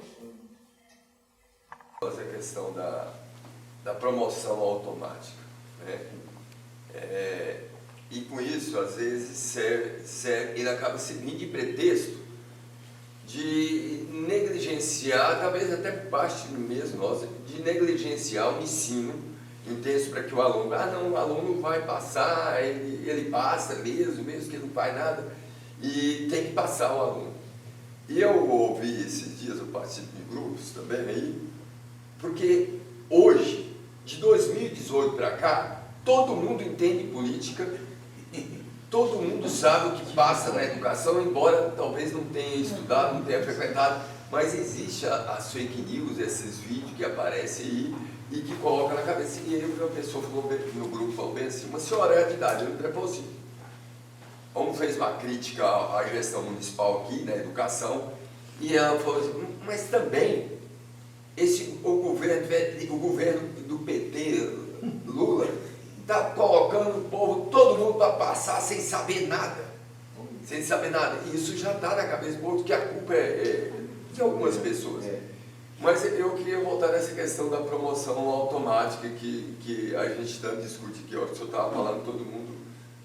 [SPEAKER 3] Essa questão da promoção automática, né? E com isso, às vezes, ele acaba servindo de pretexto de negligenciar, talvez até por parte mesmo nossa, de negligenciar o ensino intenso para que o aluno, o aluno vai passar, ele passa mesmo que ele não faz nada, e tem que passar o aluno. E eu ouvi esses dias, eu participo de grupos também aí, porque hoje, de 2018 para cá, todo mundo entende política, todo mundo sabe o que passa na educação, embora talvez não tenha estudado, não tenha frequentado, mas existe as fake news, esses vídeos que aparecem aí e que colocam na cabeça. E aí uma pessoa falou no grupo, falou bem assim, uma senhora de idade, eu falou assim, fez uma crítica à gestão municipal aqui, na educação, e ela falou assim, mas também o governo do PT, Lula, está colocando o povo, todo mundo para passar sem saber nada. Sem saber nada. E isso já está na cabeça do povo, que a culpa é de algumas pessoas. Mas eu queria voltar nessa questão da promoção automática que a gente tanto discute aqui. O senhor estava falando, todo mundo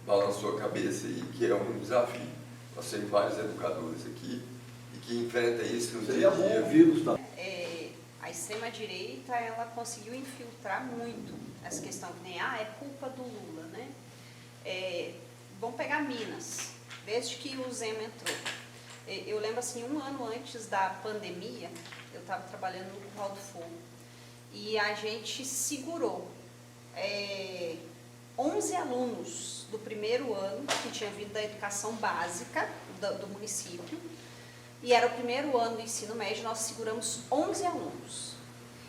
[SPEAKER 3] balançou a cabeça e que é um desafio. Nós temos vários educadores aqui e que enfrentam isso no dia a dia.
[SPEAKER 2] A extrema-direita, ela conseguiu infiltrar muito essa questão, que nem, é culpa do Lula, né? Vamos pegar Minas, desde que o Zema entrou. Eu lembro assim, 1 ano antes da pandemia, eu estava trabalhando no Curral do Fogo, e a gente segurou 11 alunos do primeiro ano, que tinham vindo da educação básica do município, e era o primeiro ano do ensino médio, nós seguramos 11 alunos.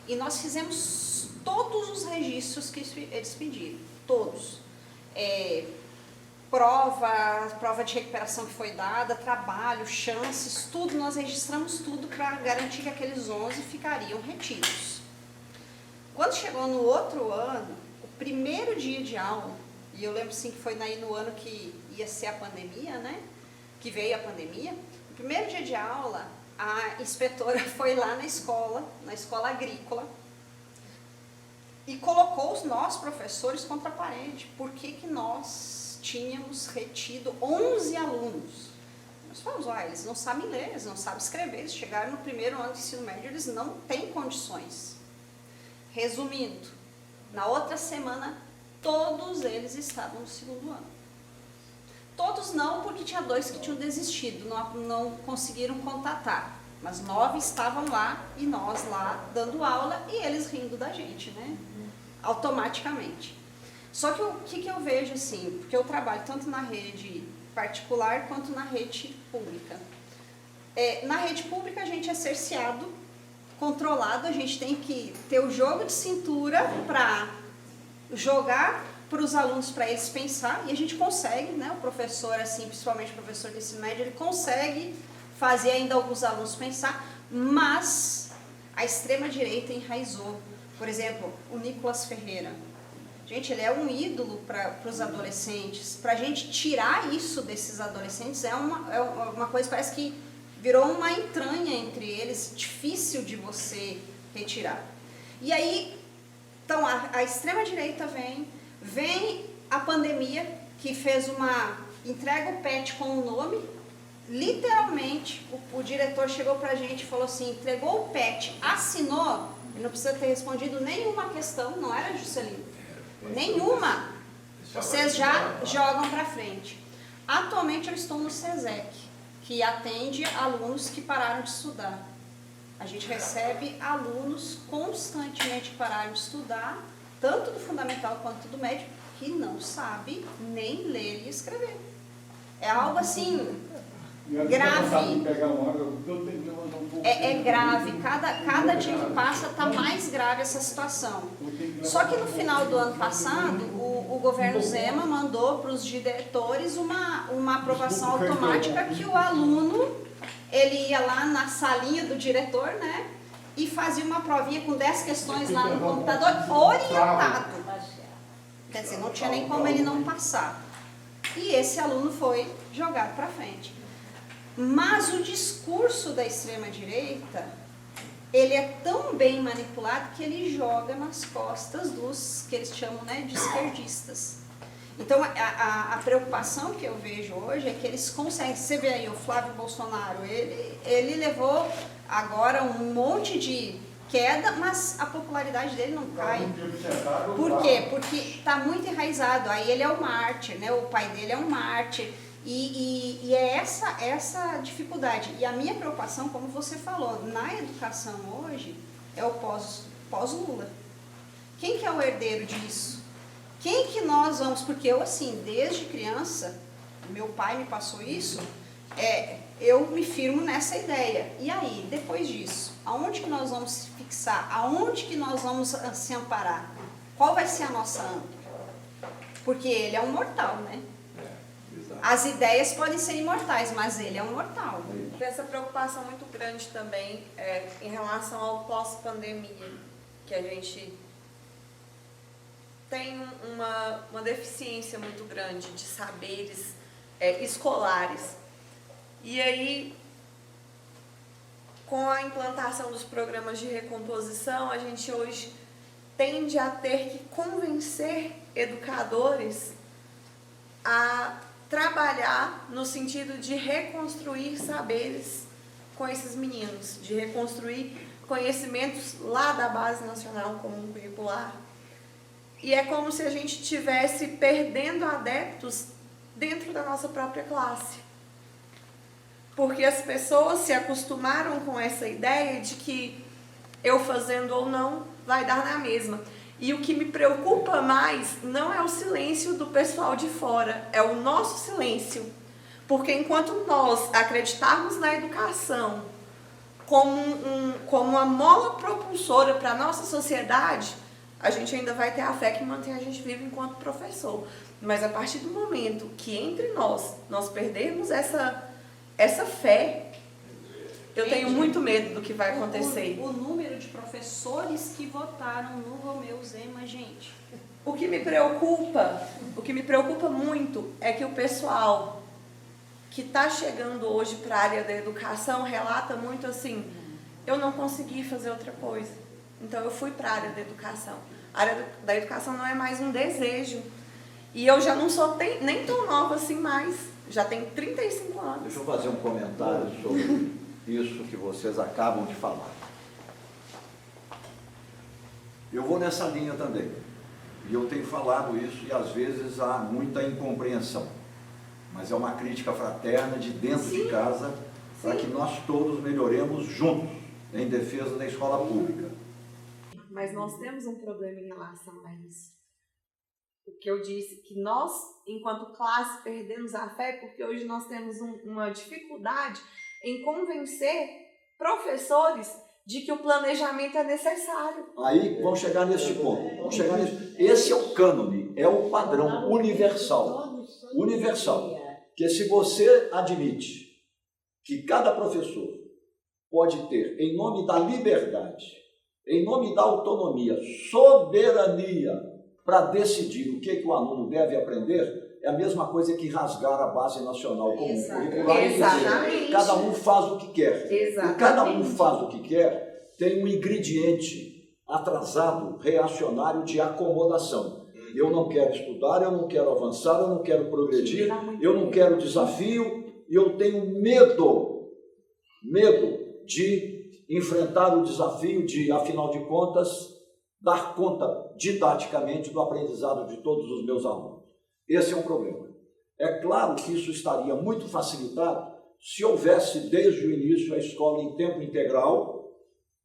[SPEAKER 2] E nós fizemos todos os registros que eles pediram, todos. Prova de recuperação que foi dada, trabalho, chances, tudo, nós registramos tudo para garantir que aqueles 11 ficariam retidos. Quando chegou no outro ano, o primeiro dia de aula, e eu lembro sim que foi aí no ano que ia ser a pandemia, né? Que veio a pandemia. No primeiro dia de aula, a inspetora foi lá na escola agrícola, e colocou os nossos professores contra a parede. Por que nós tínhamos retido 11 alunos? Nós falamos, eles não sabem ler, eles não sabem escrever, eles chegaram no primeiro ano de ensino médio, eles não têm condições. Resumindo, na outra semana, todos eles estavam no segundo ano. Todos não, porque tinha 2 que tinham desistido, não conseguiram contatar. Mas 9 estavam lá e nós lá dando aula e eles rindo da gente, né? Automaticamente. Só que o que eu vejo assim, porque eu trabalho tanto na rede particular quanto na rede pública. Na rede pública a gente é cerceado, controlado, a gente tem que ter o jogo de cintura para jogar para os alunos, para eles pensar, e a gente consegue, né? O professor, assim, principalmente o professor de ensino médio, ele consegue fazer ainda alguns alunos pensar, mas a extrema-direita enraizou. Por exemplo, o Nicolas Ferreira. Gente, ele é um ídolo para os adolescentes. Para a gente tirar isso desses adolescentes é uma coisa, parece que virou uma entranha entre eles, difícil de você retirar. E aí, então, a extrema-direita vem a pandemia, que fez entrega o PET com o nome, literalmente, o diretor chegou pra gente e falou assim, entregou o PET, assinou, e não precisa ter respondido nenhuma questão, não era, Juscelino? Nenhuma. Vocês já jogam pra frente. Atualmente eu estou no SESEC, que atende alunos que pararam de estudar. A gente recebe alunos constantemente que pararam de estudar, tanto do fundamental quanto do médio, que não sabe nem ler e escrever. É algo assim, grave. É grave. Cada dia que passa está mais grave essa situação. Só que no final do ano passado, o governo Zema mandou para os diretores uma aprovação automática que o aluno, ele ia lá na salinha do diretor, né? E fazia uma provinha com 10 questões lá no computador, orientado. Quer dizer, não tinha nem como ele não passar. E esse aluno foi jogado para frente. Mas o discurso da extrema-direita, ele é tão bem manipulado que ele joga nas costas dos, que eles chamam, né, de esquerdistas. Então, a preocupação que eu vejo hoje é que eles conseguem, você vê aí o Flávio Bolsonaro, ele levou agora um monte de queda, mas a popularidade dele não cai. Por quê? Porque está muito enraizado, aí ele é um mártir, né? O pai dele é um mártir, e é essa dificuldade. E a minha preocupação, como você falou, na educação hoje, é o pós-Lula. Quem que é o herdeiro disso? Quem que nós vamos, porque eu assim, desde criança, meu pai me passou isso, eu me firmo nessa ideia. E aí, depois disso, aonde que nós vamos fixar? Aonde que nós vamos se amparar? Qual vai ser a nossa âncora? Porque ele é um mortal, né? As ideias podem ser imortais, mas ele é um mortal.
[SPEAKER 4] Tem essa preocupação muito grande também em relação ao pós-pandemia, que a gente tem uma deficiência muito grande de saberes escolares. E aí, com a implantação dos programas de recomposição, a gente hoje tende a ter que convencer educadores a trabalhar no sentido de reconstruir saberes com esses meninos, de reconstruir conhecimentos lá da Base Nacional Comum Curricular. E é como se a gente estivesse perdendo adeptos dentro da nossa própria classe. Porque as pessoas se acostumaram com essa ideia de que eu fazendo ou não vai dar na mesma. E o que me preocupa mais não é o silêncio do pessoal de fora, é o nosso silêncio. Porque enquanto nós acreditarmos na educação como uma mola propulsora para a nossa sociedade, a gente ainda vai ter a fé que mantém a gente vivo enquanto professor. Mas a partir do momento que entre nós perdermos essa fé, eu tenho muito medo do que vai acontecer.
[SPEAKER 2] O número de professores que votaram no Romeu Zema, gente.
[SPEAKER 4] O que me preocupa muito é que o pessoal que está chegando hoje para a área da educação relata muito assim, eu não consegui fazer outra coisa, então eu fui para a área da educação. A área da educação não é mais um desejo. E eu já não sou nem tão nova assim mais. Já tem 35 anos.
[SPEAKER 1] Deixa eu fazer um comentário sobre isso que vocês acabam de falar. Eu vou nessa linha também. E eu tenho falado isso e às vezes há muita incompreensão. Mas é uma crítica fraterna de dentro de casa para que nós todos melhoremos juntos em defesa da escola pública.
[SPEAKER 4] Mas nós temos um problema em relação a isso. O que eu disse, que nós, enquanto classe, perdemos a fé porque hoje nós temos uma dificuldade em convencer professores de que o planejamento é necessário.
[SPEAKER 1] Aí vamos chegar nesse ponto. Esse é o cânone, é o padrão universal. Universal. Que se você admite que cada professor pode ter, em nome da liberdade, em nome da autonomia, soberania, para decidir o que o aluno deve aprender, é a mesma coisa que rasgar a base nacional comum curricular e dizer, cada um faz o que quer. E cada um faz o que quer, tem um ingrediente atrasado, reacionário de acomodação. Eu não quero estudar, eu não quero avançar, eu não quero progredir, eu não quero desafio, e eu tenho medo de enfrentar o desafio de, afinal de contas, dar conta didaticamente do aprendizado de todos os meus alunos. Esse é um problema. É claro que isso estaria muito facilitado se houvesse desde o início a escola em tempo integral,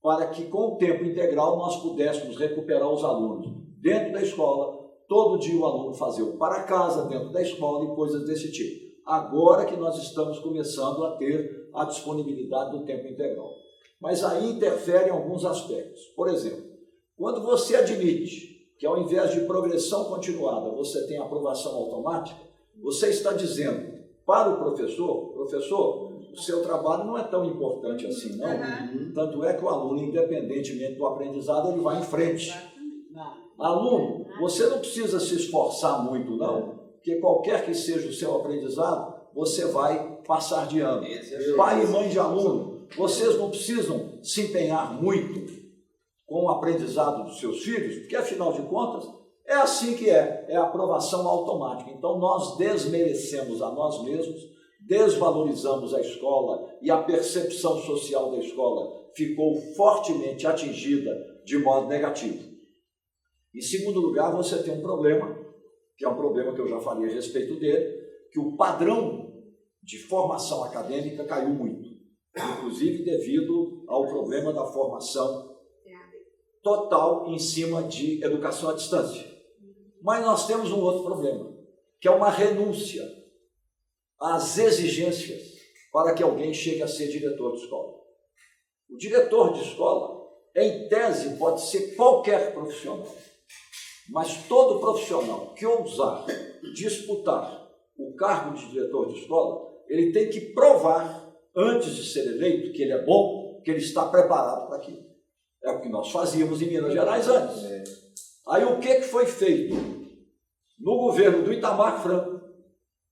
[SPEAKER 1] para que com o tempo integral nós pudéssemos recuperar os alunos dentro da escola, todo dia o aluno fazer o para casa dentro da escola e coisas desse tipo. Agora que nós estamos começando a ter a disponibilidade do tempo integral. Mas aí interferem alguns aspectos. Por exemplo, quando você admite que ao invés de progressão continuada você tem aprovação automática, você está dizendo para o professor, o seu trabalho não é tão importante assim, não. Tanto é que o aluno, independentemente do aprendizado, ele vai em frente. Aluno, você não precisa se esforçar muito, não, porque qualquer que seja o seu aprendizado, você vai passar de ano. Pai e mãe de aluno, vocês não precisam se empenhar muito com o aprendizado dos seus filhos, porque, afinal de contas, é assim que é a aprovação automática. Então, nós desmerecemos a nós mesmos, desvalorizamos a escola e a percepção social da escola ficou fortemente atingida de modo negativo. Em segundo lugar, você tem um problema, que é um problema que eu já falei a respeito dele, que o padrão de formação acadêmica caiu muito, inclusive devido ao problema da formação total em cima de educação à distância. Mas nós temos um outro problema, que é uma renúncia às exigências para que alguém chegue a ser diretor de escola. O diretor de escola, em tese, pode ser qualquer profissional, mas todo profissional que ousar disputar o cargo de diretor de escola, ele tem que provar, antes de ser eleito, que ele é bom, que ele está preparado para aquilo. É o que nós fazíamos em Minas Gerais antes. Aí o que foi feito? No governo do Itamar Franco,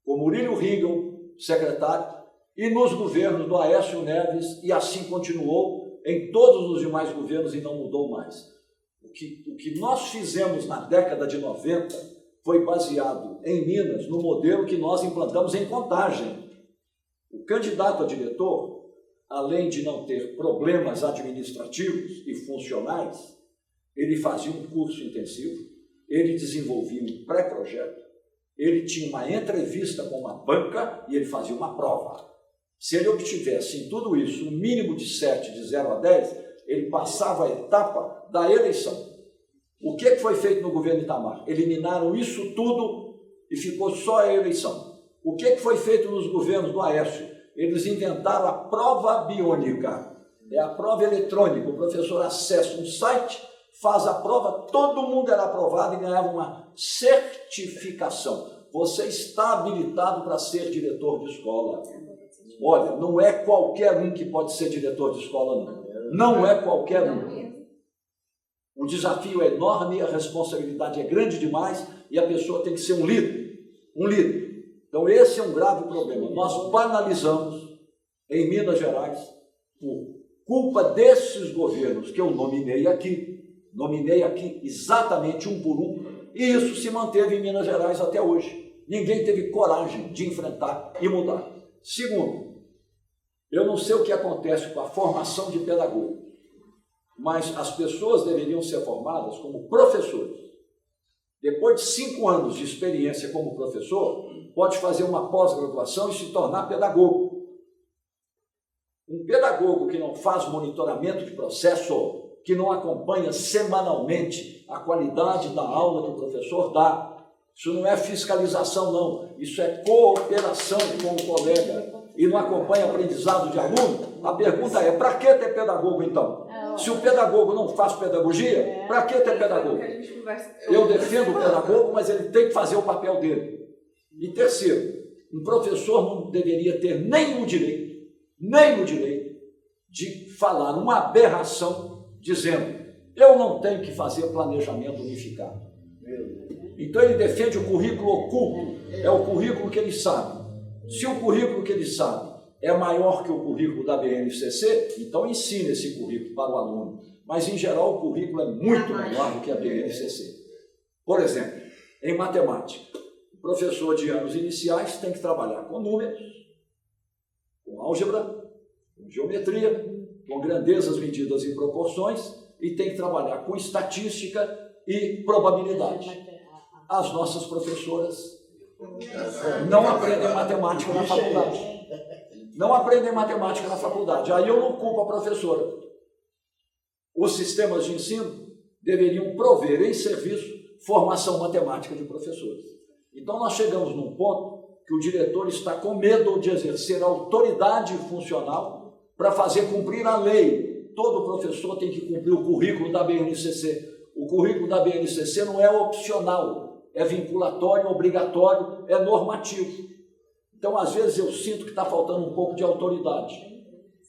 [SPEAKER 1] com Murilo Ringel, secretário, e nos governos do Aécio Neves, e assim continuou em todos os demais governos e não mudou mais. O que nós fizemos na década de 90 foi baseado em Minas, no modelo que nós implantamos em Contagem. O candidato a diretor, além de não ter problemas administrativos e funcionais, ele fazia um curso intensivo, ele desenvolvia um pré-projeto, ele tinha uma entrevista com uma banca e ele fazia uma prova. Se ele obtivesse em tudo isso um mínimo de 7, de 0 a 10, ele passava a etapa da eleição. O que foi feito no governo Itamar? Eliminaram isso tudo e ficou só a eleição. O que foi feito nos governos do Aécio? Eles inventaram a prova biônica. É a prova eletrônica. O professor acessa um site, faz a prova, todo mundo era aprovado e ganhava uma certificação. Você está habilitado para ser diretor de escola. Olha, não é qualquer um que pode ser diretor de escola, não. Não é qualquer um. O desafio é enorme, a responsabilidade é grande demais e a pessoa tem que ser um líder. Um líder. Então esse é um grave problema. Nós banalizamos em Minas Gerais, por culpa desses governos que eu nominei aqui exatamente um por um, e isso se manteve em Minas Gerais até hoje. Ninguém teve coragem de enfrentar e mudar. Segundo, eu não sei o que acontece com a formação de pedagogo, mas as pessoas deveriam ser formadas como professores. Depois de 5 anos de experiência como professor, pode fazer uma pós-graduação e se tornar pedagogo. Um pedagogo que não faz monitoramento de processo, que não acompanha semanalmente a qualidade da aula que o professor dá, isso não é fiscalização, não. Isso é cooperação com o colega e não acompanha aprendizado de aluno. A pergunta é, para que ter pedagogo, então? Se o pedagogo não faz pedagogia, para que ter pedagogo? Eu defendo o pedagogo, mas ele tem que fazer o papel dele. E terceiro, um professor não deveria ter nem o direito de falar uma aberração dizendo, eu não tenho que fazer planejamento unificado. Então ele defende o currículo oculto, é o currículo que ele sabe. Se o currículo que ele sabe é maior que o currículo da BNCC, então ensine esse currículo para o aluno. Mas, em geral, o currículo é muito maior do que a BNCC. Por exemplo, em matemática, o professor de anos iniciais tem que trabalhar com números, com álgebra, com geometria, com grandezas, medidas e proporções, e tem que trabalhar com estatística e probabilidade. As nossas professoras não aprendem matemática na faculdade. Não aprendem matemática na faculdade. Aí eu não culpo a professora. Os sistemas de ensino deveriam prover em serviço formação matemática de professores. Então nós chegamos num ponto que o diretor está com medo de exercer autoridade funcional para fazer cumprir a lei. Todo professor tem que cumprir o currículo da BNCC. O currículo da BNCC não é opcional, é vinculatório, obrigatório, é normativo. Então, às vezes, eu sinto que está faltando um pouco de autoridade.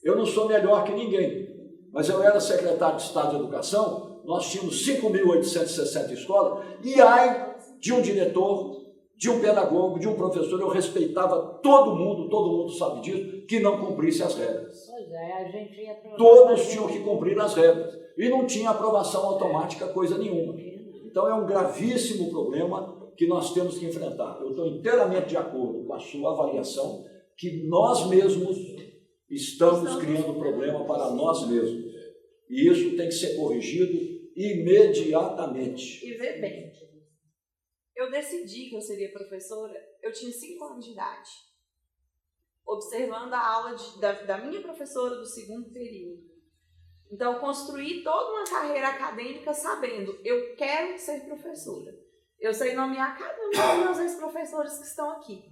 [SPEAKER 1] Eu não sou melhor que ninguém, mas eu era secretário de Estado de Educação, nós tínhamos 5.860 escolas, e ai de um diretor, de um pedagogo, de um professor, eu respeitava todo mundo sabe disso, que não cumprisse as regras.
[SPEAKER 5] Pois é, a gente ia
[SPEAKER 1] todos tinham que cumprir as regras, e não tinha aprovação automática, coisa nenhuma. Então, é um gravíssimo problema que nós temos que enfrentar. Eu estou inteiramente de acordo com a sua avaliação que nós mesmos estamos criando problema para nós mesmos. E isso tem que ser corrigido imediatamente.
[SPEAKER 4] E vê bem, eu decidi que eu seria professora, eu tinha 5 anos de idade, observando a aula da minha professora do 2º período. Então, eu construí toda uma carreira acadêmica sabendo, eu quero ser professora. Eu sei nomear cada um dos meus ex-professores que estão aqui,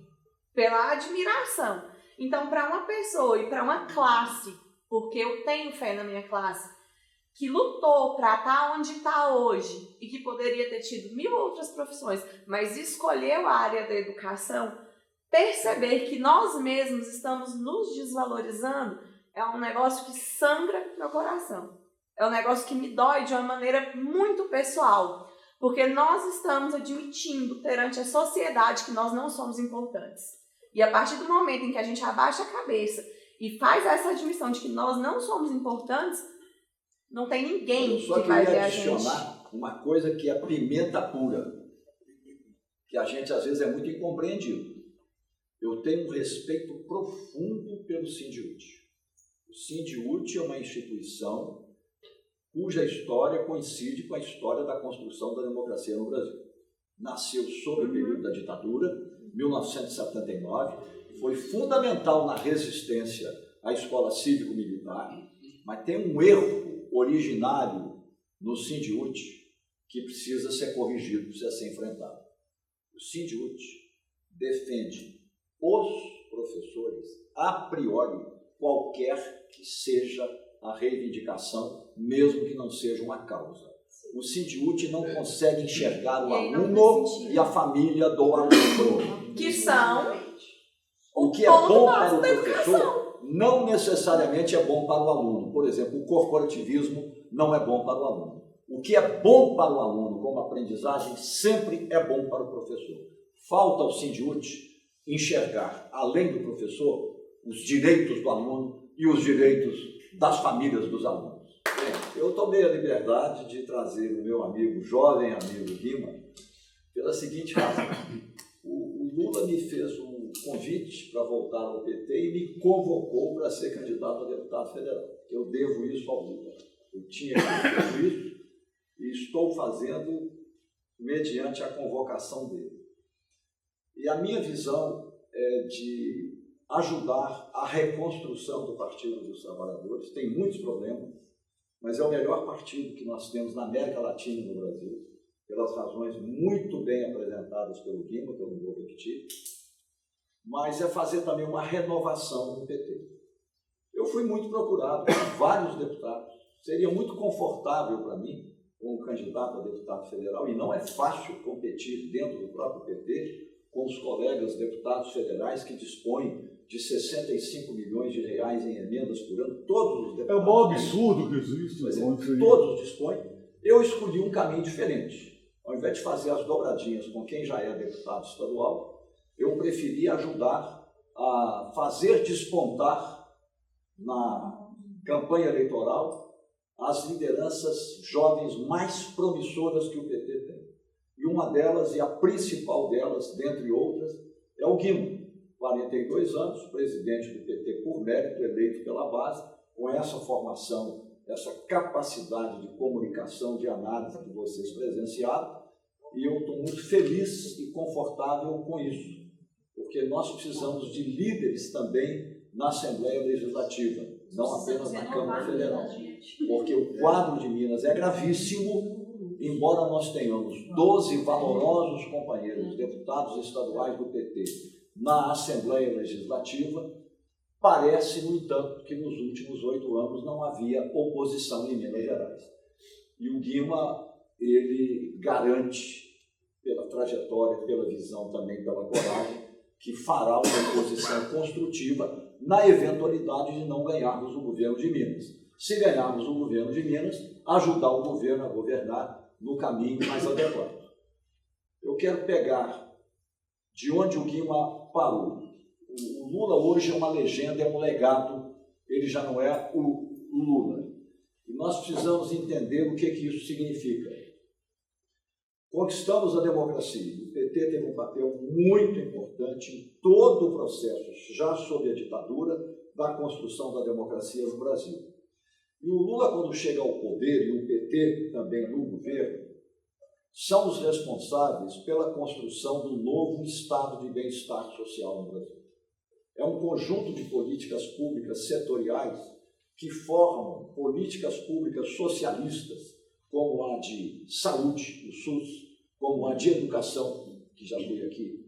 [SPEAKER 4] pela admiração. Então, para uma pessoa e para uma classe, porque eu tenho fé na minha classe, que lutou para estar onde está hoje e que poderia ter tido 1000 outras profissões, mas escolheu a área da educação, perceber que nós mesmos estamos nos desvalorizando é um negócio que sangra meu coração. É um negócio que me dói de uma maneira muito pessoal. Porque nós estamos admitindo perante a sociedade que nós não somos importantes. E a partir do momento em que a gente abaixa a cabeça e faz essa admissão de que nós não somos importantes, não tem ninguém que vai ver a gente.
[SPEAKER 1] Eu só queria adicionar uma coisa que é pimenta pura, que a gente às vezes é muito incompreendido. Eu tenho um respeito profundo pelo Sindiúte. O Sindiúte é uma instituição cuja história coincide com a história da construção da democracia no Brasil. Nasceu sob o período da ditadura, 1979, foi fundamental na resistência à escola cívico-militar, mas tem um erro originário no Sindiúte que precisa ser corrigido, precisa ser enfrentado. O Sindiúte defende os professores a priori, qualquer que seja a reivindicação, mesmo que não seja uma causa. O Sindiúte não consegue enxergar o aluno e a família do aluno.
[SPEAKER 4] Que são
[SPEAKER 1] o que é bom para o professor não necessariamente é bom para o aluno. Por exemplo, o corporativismo não é bom para o aluno. O que é bom para o aluno como aprendizagem sempre é bom para o professor. Falta ao Sindiúte enxergar, além do professor, os direitos do aluno e os direitos das famílias dos alunos. Eu tomei a liberdade de trazer o meu amigo, jovem amigo Guima, pela seguinte razão. O Lula me fez um convite para voltar ao PT e me convocou para ser candidato a deputado federal. Eu devo isso ao Lula. Eu tinha feito isso e estou fazendo mediante a convocação dele. E a minha visão é de ajudar a reconstrução do Partido dos Trabalhadores. Tem muitos problemas, mas é o melhor partido que nós temos na América Latina e no Brasil, pelas razões muito bem apresentadas pelo Guima, que eu não vou repetir, mas é fazer também uma renovação no PT. Eu fui muito procurado por vários deputados, seria muito confortável para mim, como candidato a deputado federal, e não é fácil competir dentro do próprio PT com os colegas deputados federais que dispõem de 65 milhões de reais em emendas por ano, todos os deputados.
[SPEAKER 5] É o maior absurdo que existe.
[SPEAKER 1] Todos dispõem. Eu escolhi um caminho diferente. Ao invés de fazer as dobradinhas com quem já é deputado estadual, eu preferi ajudar a fazer despontar na campanha eleitoral as lideranças jovens mais promissoras que o PT tem. E uma delas, e a principal delas, dentre outras, é o Guima, 42 anos, presidente do PT por mérito, eleito pela base, com essa formação, essa capacidade de comunicação, de análise que vocês presenciaram, e eu estou muito feliz e confortável com isso, porque nós precisamos de líderes também na Assembleia Legislativa, não apenas na Câmara Federal, porque o quadro de Minas é gravíssimo. Embora nós tenhamos 12 valorosos companheiros, deputados estaduais do PT, na Assembleia Legislativa, parece, no entanto, que nos últimos 8 anos não havia oposição em Minas Gerais. E o Guima, ele garante, pela trajetória, pela visão, também pela coragem, que fará uma oposição construtiva na eventualidade de não ganharmos o governo de Minas. Se ganharmos o governo de Minas, ajudar o governo a governar no caminho mais adequado. Eu quero pegar de onde o Guima parou. O Lula hoje é uma legenda, é um legado, ele já não é o Lula. E nós precisamos entender o que isso significa. Conquistamos a democracia. O PT teve um papel muito importante em todo o processo, já sob a ditadura, da construção da democracia no Brasil. E o Lula, quando chega ao poder, e o PT também no governo, são os responsáveis pela construção do novo estado de bem-estar social no Brasil. É um conjunto de políticas públicas setoriais que formam políticas públicas socialistas, como a de saúde, o SUS, como a de educação, que já foi aqui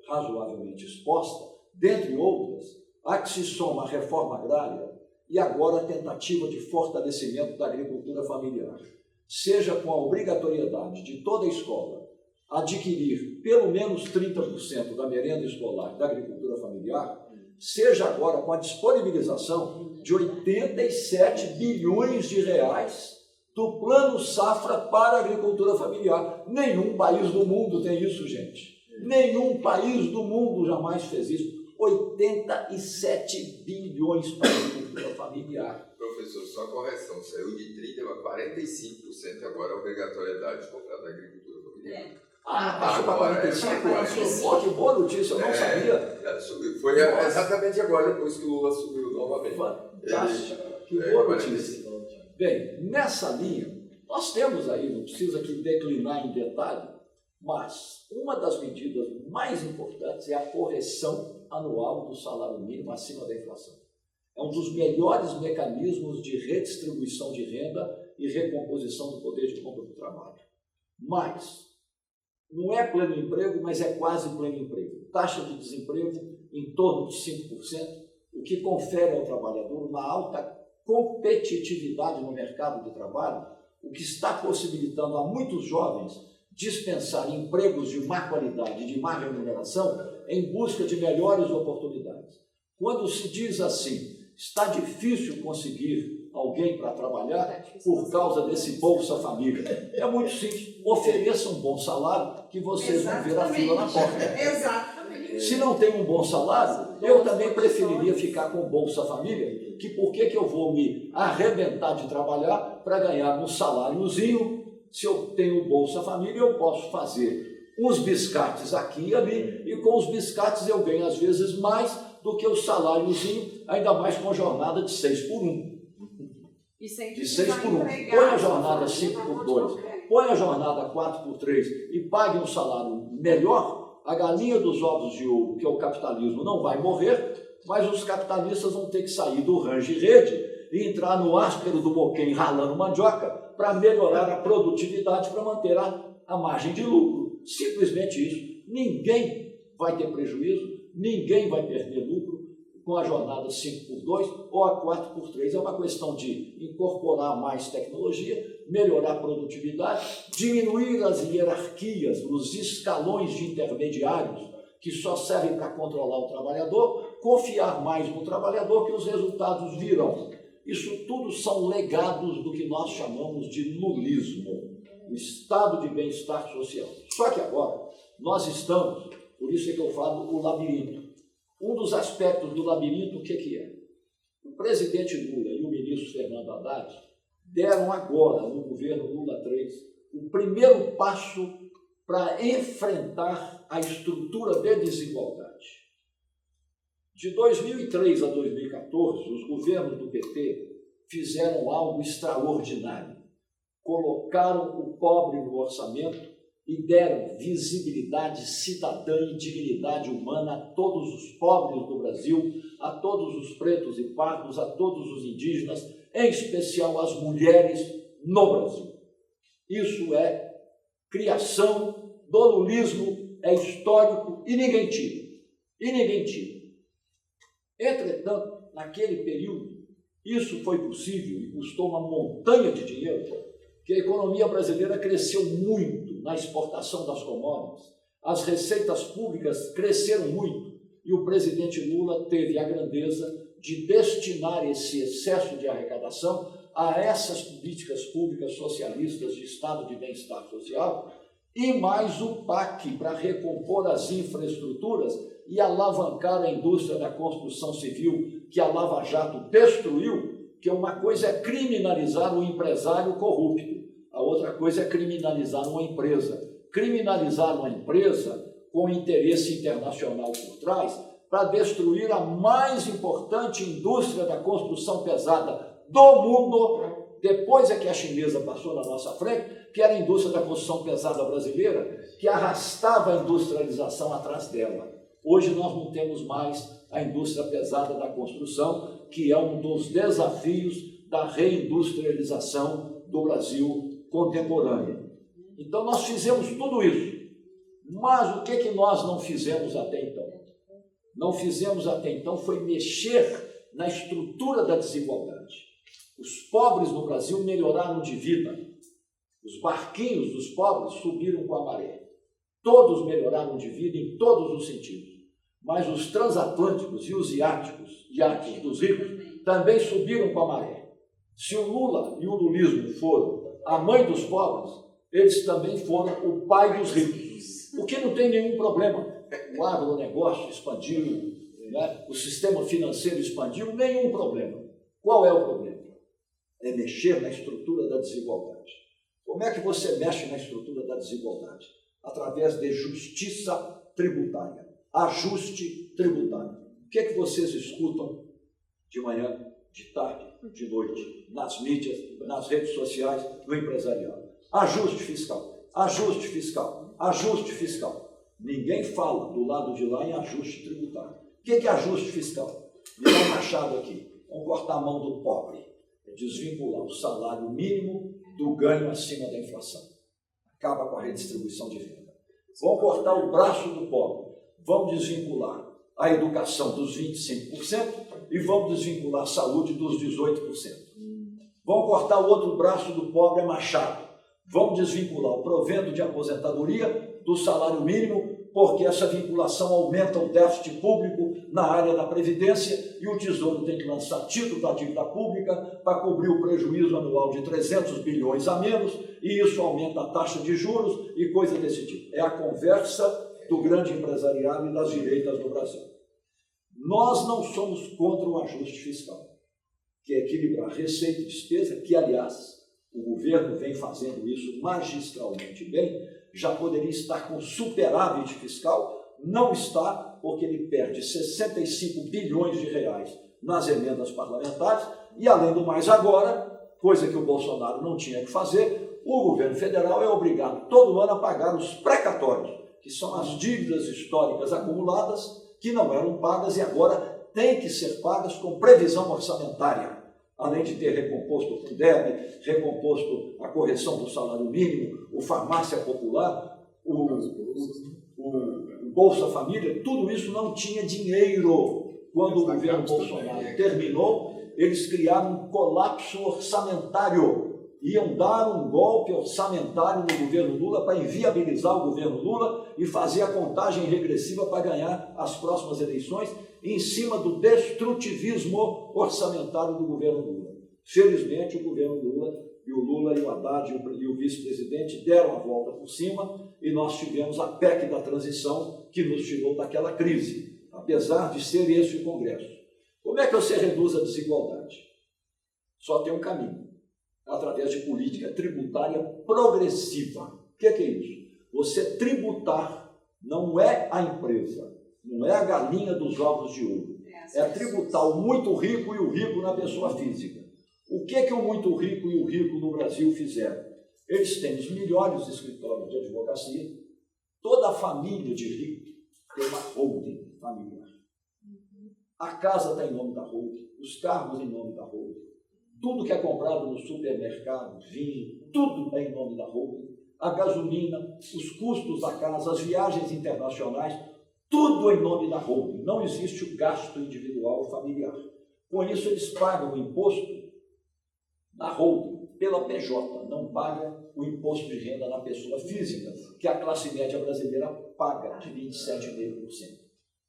[SPEAKER 1] razoavelmente exposta, dentre outras, a que se soma a reforma agrária, e agora a tentativa de fortalecimento da agricultura familiar, seja com a obrigatoriedade de toda a escola adquirir pelo menos 30% da merenda escolar da agricultura familiar, seja agora com a disponibilização de 87 bilhões de reais do Plano Safra para a agricultura familiar. Nenhum país do mundo tem isso, gente. Nenhum país do mundo jamais fez isso. 87 bilhões para a agricultura familiar.
[SPEAKER 3] Professor, só correção, saiu de 30% para 45% agora a obrigatoriedade de comprar da agricultura familiar.
[SPEAKER 1] Passou para 45%? Que boa notícia, eu não sabia.
[SPEAKER 3] Subiu. Foi exatamente agora, depois que o Lula subiu novamente.
[SPEAKER 1] Fantástico, que boa notícia. Bem, nessa linha, nós temos aí, não precisa aqui declinar em detalhe, mas uma das medidas mais importantes é a correção anual do salário mínimo acima da inflação. É um dos melhores mecanismos de redistribuição de renda e recomposição do poder de compra do trabalho. Mas não é pleno emprego, mas é quase pleno emprego. Taxa de desemprego em torno de 5%, o que confere ao trabalhador uma alta competitividade no mercado de trabalho, o que está possibilitando a muitos jovens dispensar empregos de má qualidade, de má remuneração, em busca de melhores oportunidades. Quando se diz assim, está difícil conseguir alguém para trabalhar por causa desse Bolsa Família, é muito simples, ofereça um bom salário que vocês vão ver a fila na porta.
[SPEAKER 2] Exatamente.
[SPEAKER 1] Se não tem um bom salário, eu também preferiria ficar com Bolsa Família, que por que eu vou me arrebentar de trabalhar para ganhar um saláriozinho? Se eu tenho Bolsa Família, eu posso fazer uns biscates aqui e ali, e com os biscates eu ganho às vezes mais do que o saláriozinho, ainda mais com jornada de 6 por 1. De 6 por 1. Põe a jornada 5 por 2, põe a jornada 4 por 3 e pague um salário melhor, a galinha dos ovos de ouro, que é o capitalismo, não vai morrer, mas os capitalistas vão ter que sair do range-rede e entrar no áspero do boquém ralando mandioca para melhorar a produtividade, para manter a margem de lucro. Simplesmente isso. Ninguém vai ter prejuízo, ninguém vai perder lucro com a jornada 5 por 2 ou a 4 por 3. É uma questão de incorporar mais tecnologia, melhorar a produtividade, diminuir as hierarquias, os escalões de intermediários que só servem para controlar o trabalhador, confiar mais no trabalhador que os resultados virão. Isso tudo são legados do que nós chamamos de lulismo, o estado de bem-estar social. Só que agora nós estamos, por isso é que eu falo o labirinto. Um dos aspectos do labirinto, o que é? O presidente Lula e o ministro Fernando Haddad deram agora, no governo Lula III, o primeiro passo para enfrentar a estrutura de desigualdade. De 2003 a 2014, os governos do PT fizeram algo extraordinário. Colocaram o pobre no orçamento e deram visibilidade cidadã e dignidade humana a todos os pobres do Brasil, a todos os pretos e pardos, a todos os indígenas, em especial as mulheres no Brasil. Isso é criação do lulismo, é histórico e ninguém tira. E ninguém tira. Entretanto, naquele período, isso foi possível e custou uma montanha de dinheiro, que a economia brasileira cresceu muito na exportação das commodities, as receitas públicas cresceram muito e o presidente Lula teve a grandeza de destinar esse excesso de arrecadação a essas políticas públicas socialistas de estado de bem-estar social e mais o PAC para recompor as infraestruturas e alavancar a indústria da construção civil que a Lava Jato destruiu, que uma coisa é criminalizar o empresário corrupto, a outra coisa é criminalizar uma empresa. Criminalizar uma empresa com interesse internacional por trás para destruir a mais importante indústria da construção pesada do mundo, depois é que a chinesa passou na nossa frente, que era a indústria da construção pesada brasileira, que arrastava a industrialização atrás dela. Hoje nós não temos mais a indústria pesada da construção, que é um dos desafios da reindustrialização do Brasil contemporâneo. Então nós fizemos tudo isso, mas o que nós não fizemos até então? Não fizemos até então foi mexer na estrutura da desigualdade. Os pobres no Brasil melhoraram de vida, os barquinhos dos pobres subiram com a maré, todos melhoraram de vida em todos os sentidos, mas os transatlânticos e os iates dos ricos também subiram com a maré. Se o Lula e o lulismo foram a mãe dos pobres, eles também foram o pai dos ricos. Porque não tem nenhum problema. O agronegócio expandiu, né? O sistema financeiro expandiu, nenhum problema. Qual é o problema? É mexer na estrutura da desigualdade. Como é que você mexe na estrutura da desigualdade? Através de justiça tributária, ajuste tributário. O que é que vocês escutam de manhã, de tarde, de noite, nas mídias, nas redes sociais, no empresariado? Ajuste fiscal, ajuste fiscal, ajuste fiscal. Ninguém fala do lado de lá em ajuste tributário. O que é ajuste fiscal? Me dá um machado aqui. Vamos cortar a mão do pobre. É desvincular o salário mínimo do ganho acima da inflação. Acaba com a redistribuição de renda. Vamos cortar o braço do pobre. Vamos desvincular a educação dos 25% e vamos desvincular a saúde dos 18%. Vamos cortar o outro braço do pobre, é machado. Vamos desvincular o provento de aposentadoria do salário mínimo, porque essa vinculação aumenta o déficit público na área da Previdência e o Tesouro tem que lançar título da dívida pública para cobrir o prejuízo anual de 300 bilhões a menos e isso aumenta a taxa de juros e coisa desse tipo. É a conversa do grande empresariado e das direitas no Brasil. Nós não somos contra o ajuste fiscal, que é equilibrar receita e despesa, que, aliás, o governo vem fazendo isso magistralmente bem, já poderia estar com superávit fiscal, não está, porque ele perde 65 bilhões de reais nas emendas parlamentares e, além do mais, agora, coisa que o Bolsonaro não tinha que fazer, o governo federal é obrigado todo ano a pagar os precatórios, que são as dívidas históricas acumuladas que não eram pagas e agora têm que ser pagas com previsão orçamentária, além de ter recomposto o Fundeb, recomposto a correção do salário mínimo, o Farmácia Popular, o Bolsa Família, tudo isso não tinha dinheiro. Quando o governo Bolsonaro terminou, eles criaram um colapso orçamentário. Iam dar um golpe orçamentário no governo Lula para inviabilizar o governo Lula e fazer a contagem regressiva para ganhar as próximas eleições em cima do destrutivismo orçamentário do governo Lula. Felizmente, o governo Lula e o Haddad e o vice-presidente deram a volta por cima e nós tivemos a PEC da transição que nos tirou daquela crise, apesar de ser esse o Congresso. Como é que você reduz a desigualdade? Só tem um caminho, através de política tributária progressiva. O que é isso? Você tributar não é a empresa, não é a galinha dos ovos de ouro. É tributar o muito rico e o rico na pessoa física. O que o muito rico e o rico no Brasil fizeram? Eles têm os melhores escritórios de advocacia, toda a família de rico tem uma holding familiar. A casa está em nome da holding, os carros em nome da holding, tudo que é comprado no supermercado, vinho, tudo é em nome da holding, a gasolina, os custos da casa, as viagens internacionais, tudo em nome da holding. Não existe o gasto individual familiar. Com isso, eles pagam o imposto na holding, pela PJ, não paga o imposto de renda na pessoa física, que a classe média brasileira paga de 27,5%.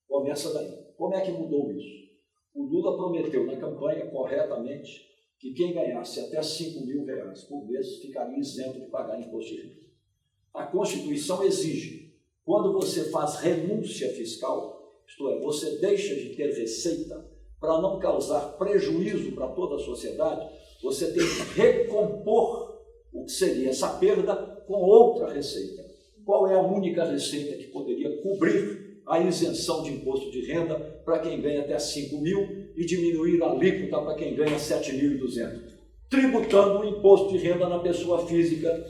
[SPEAKER 1] Começa daí. Como é que mudou isso? O Lula prometeu na campanha, corretamente, que quem ganhasse até R$5.000 por mês ficaria isento de pagar imposto de renda. A Constituição exige, quando você faz renúncia fiscal, isto é, você deixa de ter receita para não causar prejuízo para toda a sociedade, você tem que recompor o que seria essa perda com outra receita. Qual é a única receita que poderia cobrir a isenção de imposto de renda para quem ganha até 5 mil e diminuir a alíquota para quem ganha 7.200? Tributando o imposto de renda na pessoa física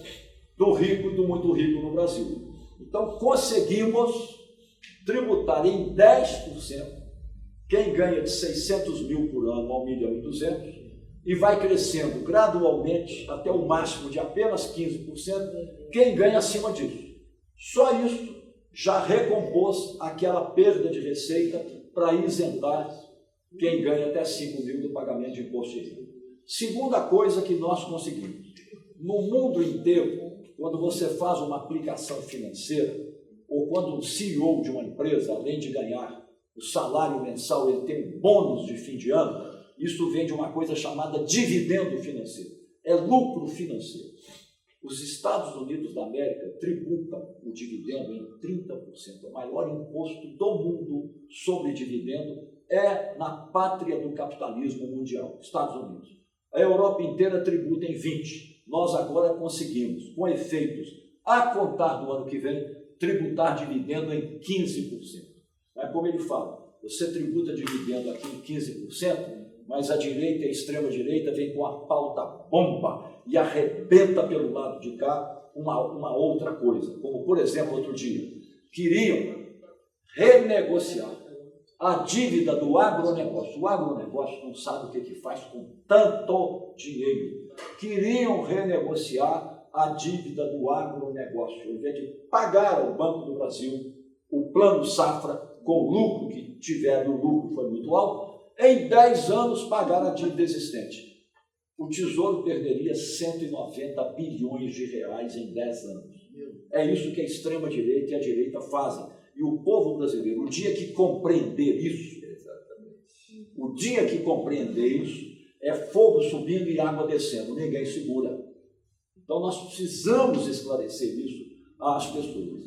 [SPEAKER 1] do rico e do muito rico no Brasil. Então, conseguimos tributar em 10% quem ganha de 600 mil por ano a 1.200.000 e vai crescendo gradualmente até o máximo de apenas 15% quem ganha acima disso. Só isso já recompôs aquela perda de receita para isentar quem ganha até 5 mil do pagamento de imposto de renda. Segunda coisa que nós conseguimos. No mundo inteiro, quando você faz uma aplicação financeira, ou quando um CEO de uma empresa, além de ganhar o salário mensal, ele tem um bônus de fim de ano, isso vem de uma coisa chamada dividendo financeiro. É lucro financeiro. Os Estados Unidos da América tributam o dividendo em 30%. O maior imposto do mundo sobre dividendo é na pátria do capitalismo mundial, Estados Unidos. A Europa inteira tributa em 20%. Nós agora conseguimos, com efeitos a contar do ano que vem, tributar dividendo em 15%. É como ele fala, você tributa dividendo aqui em 15%, mas a direita e a extrema-direita vem com a pauta bomba e arrebenta pelo lado de cá uma outra coisa. Como, por exemplo, outro dia, queriam renegociar a dívida do agronegócio. O agronegócio não sabe o que faz com tanto dinheiro. Queriam renegociar a dívida do agronegócio, em vez de pagar ao Banco do Brasil o plano safra com o lucro que tiveram, e o lucro foi muito alto, em 10 anos pagar a dívida existente. O Tesouro perderia 190 bilhões de reais em 10 anos. É isso que a extrema-direita e a direita fazem. E o povo brasileiro, o dia que compreender isso, o dia que compreender isso, é fogo subindo e água descendo, ninguém segura. Então nós precisamos esclarecer isso às pessoas.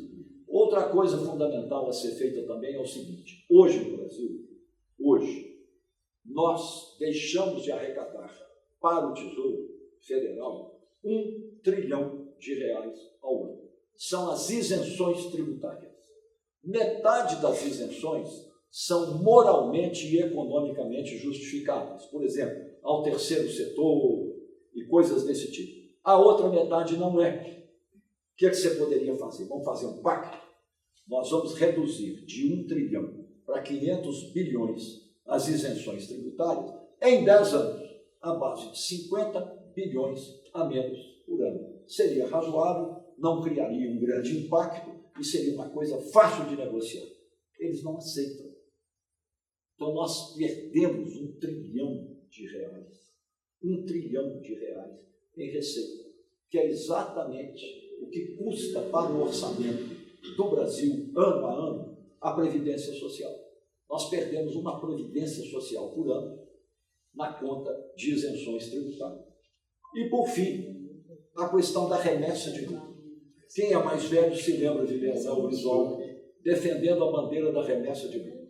[SPEAKER 1] Outra coisa fundamental a ser feita também é o seguinte: hoje no Brasil, nós deixamos de arrecadar para o Tesouro Federal R$1 trilhão ao ano. são as isenções tributárias. Metade das isenções são moralmente e economicamente justificáveis. Por exemplo, ao terceiro setor e coisas desse tipo. A outra metade não é. O que é que você poderia fazer? Vamos fazer um pacto? Nós vamos reduzir de 1 trilhão para 500 bilhões as isenções tributárias em 10 anos, à base de 50 bilhões a menos por ano. Seria razoável, não criaria um grande impacto e seria uma coisa fácil de negociar. Eles não aceitam. Então nós perdemos 1 trilhão de reais. 1 trilhão de reais em receita, que é exatamente o que custa para o orçamento do Brasil, ano a ano, a Previdência Social. Nós perdemos uma Previdência Social por ano na conta de isenções tributárias. E, por fim, a questão da remessa de lucro. Quem é mais velho se lembra de Leonel Brizola defendendo a bandeira da remessa de lucro.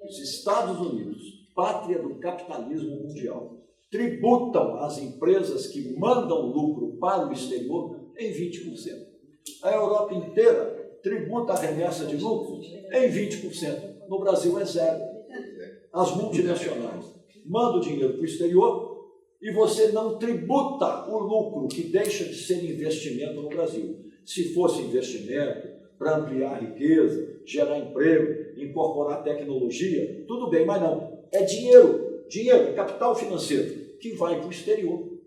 [SPEAKER 1] Os Estados Unidos, pátria do capitalismo mundial, tributam as empresas que mandam lucro para o exterior em 20%. A Europa inteira tributa a remessa de lucro em 20%. No Brasil é zero. As multinacionais mandam dinheiro para o exterior e você não tributa o lucro que deixa de ser investimento no Brasil. Se fosse investimento para ampliar a riqueza, gerar emprego, incorporar tecnologia, tudo bem, mas não. É dinheiro, é capital financeiro que vai para o exterior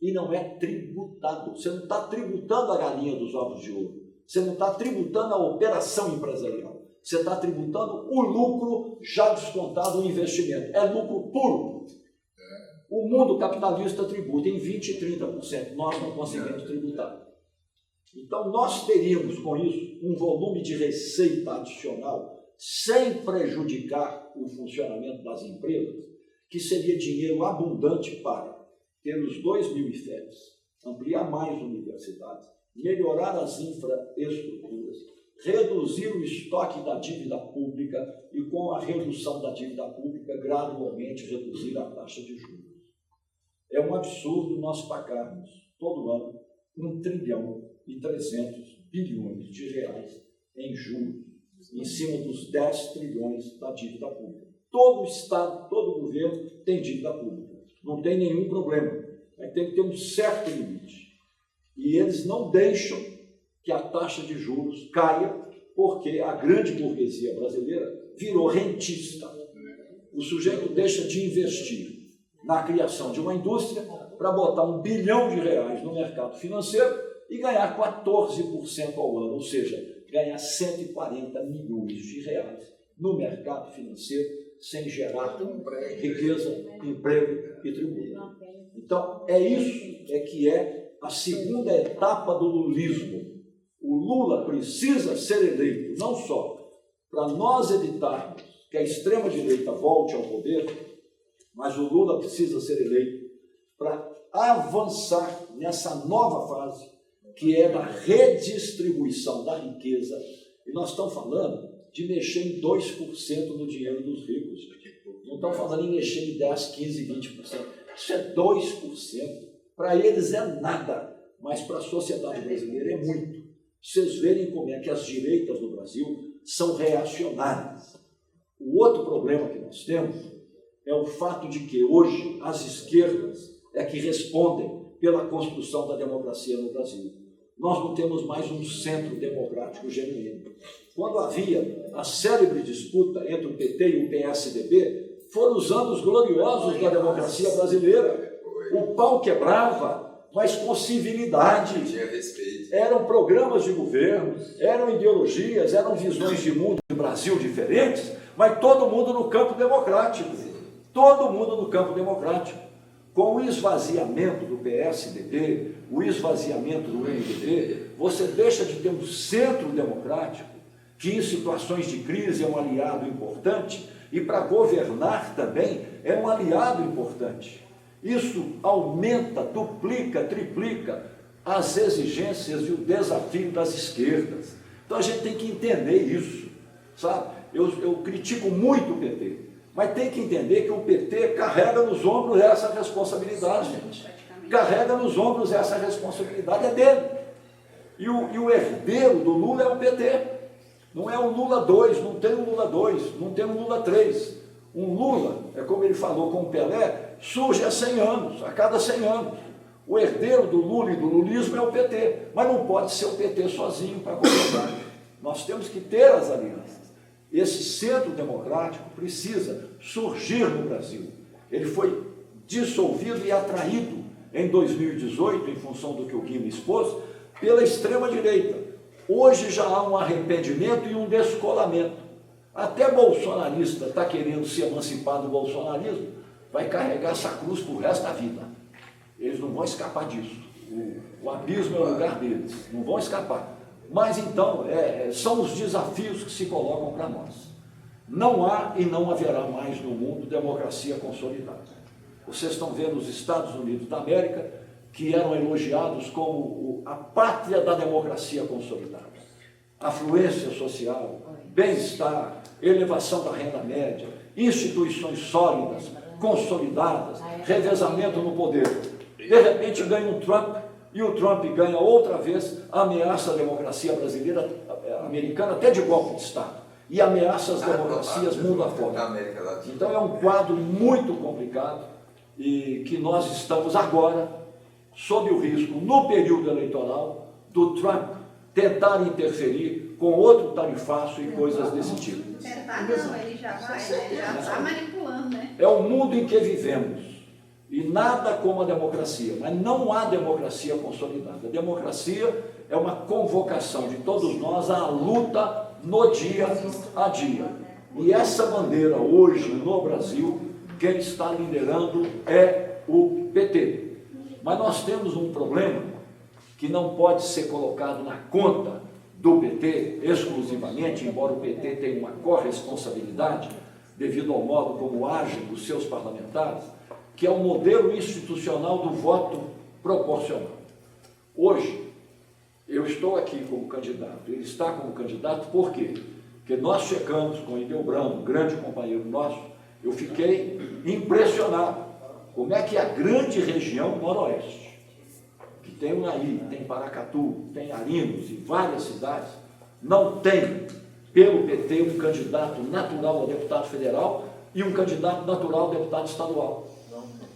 [SPEAKER 1] e não é tributado. Você não está tributando a galinha dos ovos de ouro. Você não está tributando a operação empresarial. Você está tributando o lucro já descontado no investimento. É lucro puro. O mundo capitalista tributa em 20% e 30%. Nós não conseguimos tributar. Então, nós teríamos, com isso, um volume de receita adicional sem prejudicar o funcionamento das empresas, que seria dinheiro abundante para ter os 2.000 IFETs, ampliar mais universidades, melhorar as infraestruturas, reduzir o estoque da dívida pública e, com a redução da dívida pública, gradualmente reduzir a taxa de juros. É um absurdo nós pagarmos, todo ano, 1 trilhão e 300 bilhões de reais em juros, em cima dos 10 trilhões da dívida pública. Todo Estado, todo governo tem dívida pública. Não tem nenhum problema. Mas tem que ter um certo limite. E eles não deixam que a taxa de juros caia, porque a grande burguesia brasileira virou rentista. O sujeito deixa de investir na criação de uma indústria para botar 1 bilhão de reais no mercado financeiro e ganhar 14% ao ano, ou seja, ganhar 140 milhões de reais no mercado financeiro sem gerar riqueza, emprego e tributo. Então, é isso que é a segunda etapa do lulismo. O Lula precisa ser eleito não só para nós evitarmos que a extrema-direita volte ao poder, mas o Lula precisa ser eleito para avançar nessa nova fase, que é da redistribuição da riqueza. E nós estamos falando de mexer em 2% no dinheiro dos ricos. Não estamos falando em mexer em 10%, 15%, 20%. Isso é 2%. Para eles é nada, mas para a sociedade brasileira é muito. Vocês verem como é que as direitas no Brasil são reacionárias. O outro problema que nós temos é o fato de que hoje as esquerdas é que respondem pela construção da democracia no Brasil. Nós não temos mais um centro democrático genuíno. Quando havia a célebre disputa entre o PT e o PSDB, foram os anos gloriosos da democracia brasileira. O pau quebrava, mas com civilidade. Eram programas de governo, eram ideologias, eram visões de mundo de Brasil diferentes, mas todo mundo no campo democrático. Todo mundo no campo democrático. Com o esvaziamento do PSDB, o esvaziamento do MDB, você deixa de ter um centro democrático, que em situações de crise é um aliado importante, e para governar também é um aliado importante. Isso aumenta, duplica, triplica as exigências e o desafio das esquerdas. Então a gente tem que entender isso, sabe? Eu critico muito o PT, mas tem que entender que o PT carrega nos ombros essa responsabilidade. Carrega nos ombros essa responsabilidade, é dele. E o herdeiro do Lula é o PT. Não é o Lula 2, não tem um Lula 2, não tem um Lula 3. Um Lula, é como ele falou com o Pelé, surge há 100 anos, a cada 100 anos. O herdeiro do Lula e do lulismo é o PT, mas não pode ser o PT sozinho para governar. Nós temos que ter as alianças. Esse centro democrático precisa surgir no Brasil. Ele foi dissolvido e atraído em 2018, em função do que o Guilherme expôs, pela extrema-direita. Hoje já há um arrependimento e um descolamento. Até bolsonarista está querendo se emancipar do bolsonarismo, vai carregar essa cruz para o resto da vida. Eles não vão escapar disso. O abismo é o lugar deles, não vão escapar. Mas então, são os desafios que se colocam para nós. Não há e não haverá mais no mundo democracia consolidada. Vocês estão vendo os Estados Unidos da América, que eram elogiados como a pátria da democracia consolidada. Afluência social, bem-estar, elevação da renda média, instituições sólidas, consolidadas, revezamento no poder. De repente ganha um Trump, e o Trump ganha outra vez, ameaça a democracia brasileira, americana, até de golpe de Estado, e ameaça as democracias mundo afora. Então é um quadro muito complicado, e que nós estamos agora, sob o risco, no período eleitoral, do Trump tentar interferir com outro tarifaço e coisas desse tipo.
[SPEAKER 2] Tentar não, ele já está manipulando, né?
[SPEAKER 1] É o mundo em que vivemos. E nada como a democracia, mas não há democracia consolidada. A democracia é uma convocação de todos nós à luta no dia a dia. E essa bandeira hoje no Brasil, quem está liderando é o PT. Mas nós temos um problema que não pode ser colocado na conta do PT exclusivamente, embora o PT tenha uma corresponsabilidade devido ao modo como agem os seus parlamentares, que é o modelo institucional do voto proporcional. Hoje, eu estou aqui como candidato, ele está como candidato, por quê? Porque nós checamos com o Ideobrando, um grande companheiro nosso, eu fiquei impressionado como é que a grande região noroeste, que tem Unai, tem Paracatu, tem Arinos e várias cidades, não tem, pelo PT, um candidato natural a deputado federal e um candidato natural a deputado estadual.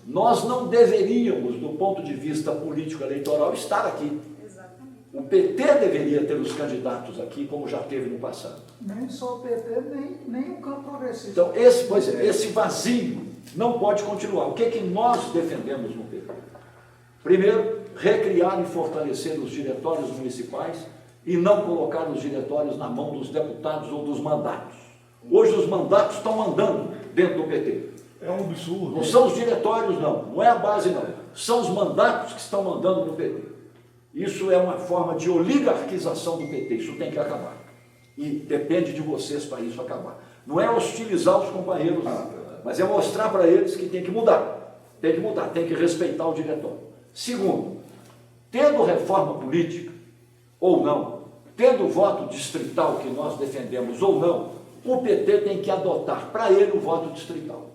[SPEAKER 1] Nós não deveríamos, do ponto de vista político-eleitoral, estar aqui.
[SPEAKER 2] Exatamente.
[SPEAKER 1] O PT deveria ter os candidatos aqui, como já teve no passado.
[SPEAKER 6] Nem só o PT, nem o campo progressista.
[SPEAKER 1] Então, esse vazio não pode continuar. O que é que nós defendemos no PT? Primeiro, recriar e fortalecer os diretórios municipais e não colocar os diretórios na mão dos deputados ou dos mandatos. Hoje os mandatos estão mandando dentro do PT.
[SPEAKER 5] É um absurdo.
[SPEAKER 1] Não são os diretórios, não é a base, não. São os mandatos que estão mandando no PT. Isso é uma forma de oligarquização do PT, isso tem que acabar. E depende de vocês para isso acabar. Não é hostilizar os companheiros, mas é mostrar para eles que tem que mudar. Tem que mudar, tem que respeitar o diretório. Segundo, tendo reforma política ou não, tendo voto distrital que nós defendemos ou não, o PT tem que adotar para ele o voto distrital.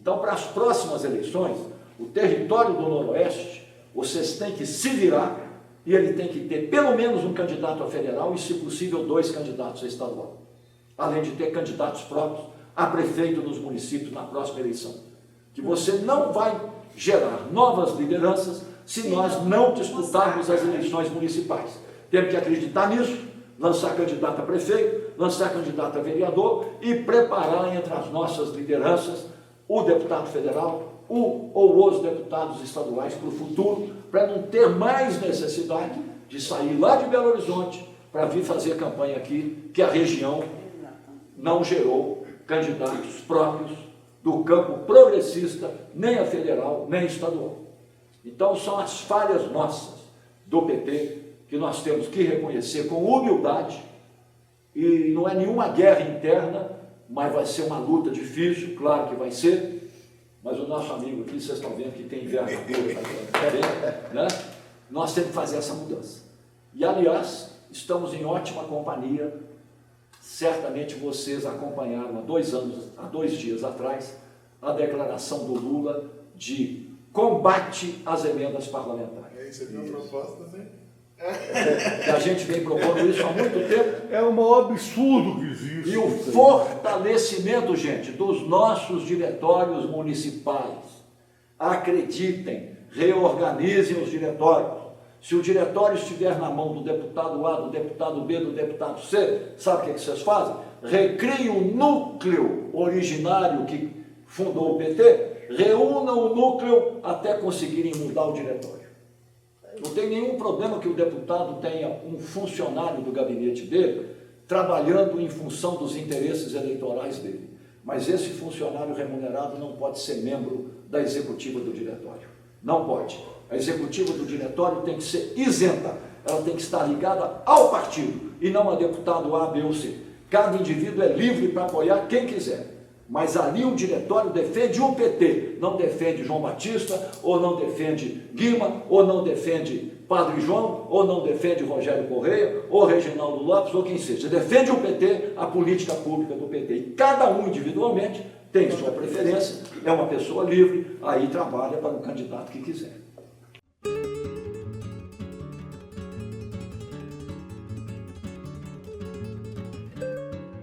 [SPEAKER 1] Então, para as próximas eleições, o território do Noroeste, vocês têm que se virar e ele tem que ter pelo menos um candidato a federal e, se possível, 2 candidatos a estadual. Além de ter candidatos próprios a prefeito nos municípios na próxima eleição. Que você não vai gerar novas lideranças se nós não disputarmos as eleições municipais. Temos que acreditar nisso, lançar candidato a prefeito, lançar candidato a vereador e preparar entre as nossas lideranças o deputado federal, ou os deputados estaduais para o futuro, para não ter mais necessidade de sair lá de Belo Horizonte para vir fazer campanha aqui, que a região não gerou candidatos próprios do campo progressista, nem a federal, nem estadual. Então são as falhas nossas do PT que nós temos que reconhecer com humildade, e não é nenhuma guerra interna, mas vai ser uma luta difícil, claro que vai ser, mas o nosso amigo aqui, vocês estão vendo que tem envergadura, né? Nós temos que fazer essa mudança. E, aliás, estamos em ótima companhia, certamente vocês acompanharam há 2 dias atrás, a declaração do Lula de combate às emendas parlamentares.
[SPEAKER 5] Isso é uma proposta, né?
[SPEAKER 1] Que a gente vem propondo isso há muito tempo.
[SPEAKER 5] É o maior absurdo que existe.
[SPEAKER 1] E o fortalecimento, gente, dos nossos diretórios municipais. Acreditem, reorganizem os diretórios. Se o diretório estiver na mão do deputado A, do deputado B, do deputado C, sabe o que vocês fazem? Recriem o núcleo originário que fundou o PT, reúnam o núcleo até conseguirem mudar o diretório. Não tem nenhum problema que o deputado tenha um funcionário do gabinete dele trabalhando em função dos interesses eleitorais dele. Mas esse funcionário remunerado não pode ser membro da executiva do diretório. Não pode. A executiva do diretório tem que ser isenta. Ela tem que estar ligada ao partido e não a deputado A, B ou C. Cada indivíduo é livre para apoiar quem quiser. Mas ali o diretório defende o PT, não defende João Batista, ou não defende Guima, ou não defende Padre João, ou não defende Rogério Correia, ou Reginaldo Lopes, ou quem seja. Defende o PT, a política pública do PT. E cada um individualmente tem sua preferência, é uma pessoa livre, aí trabalha para o candidato que quiser.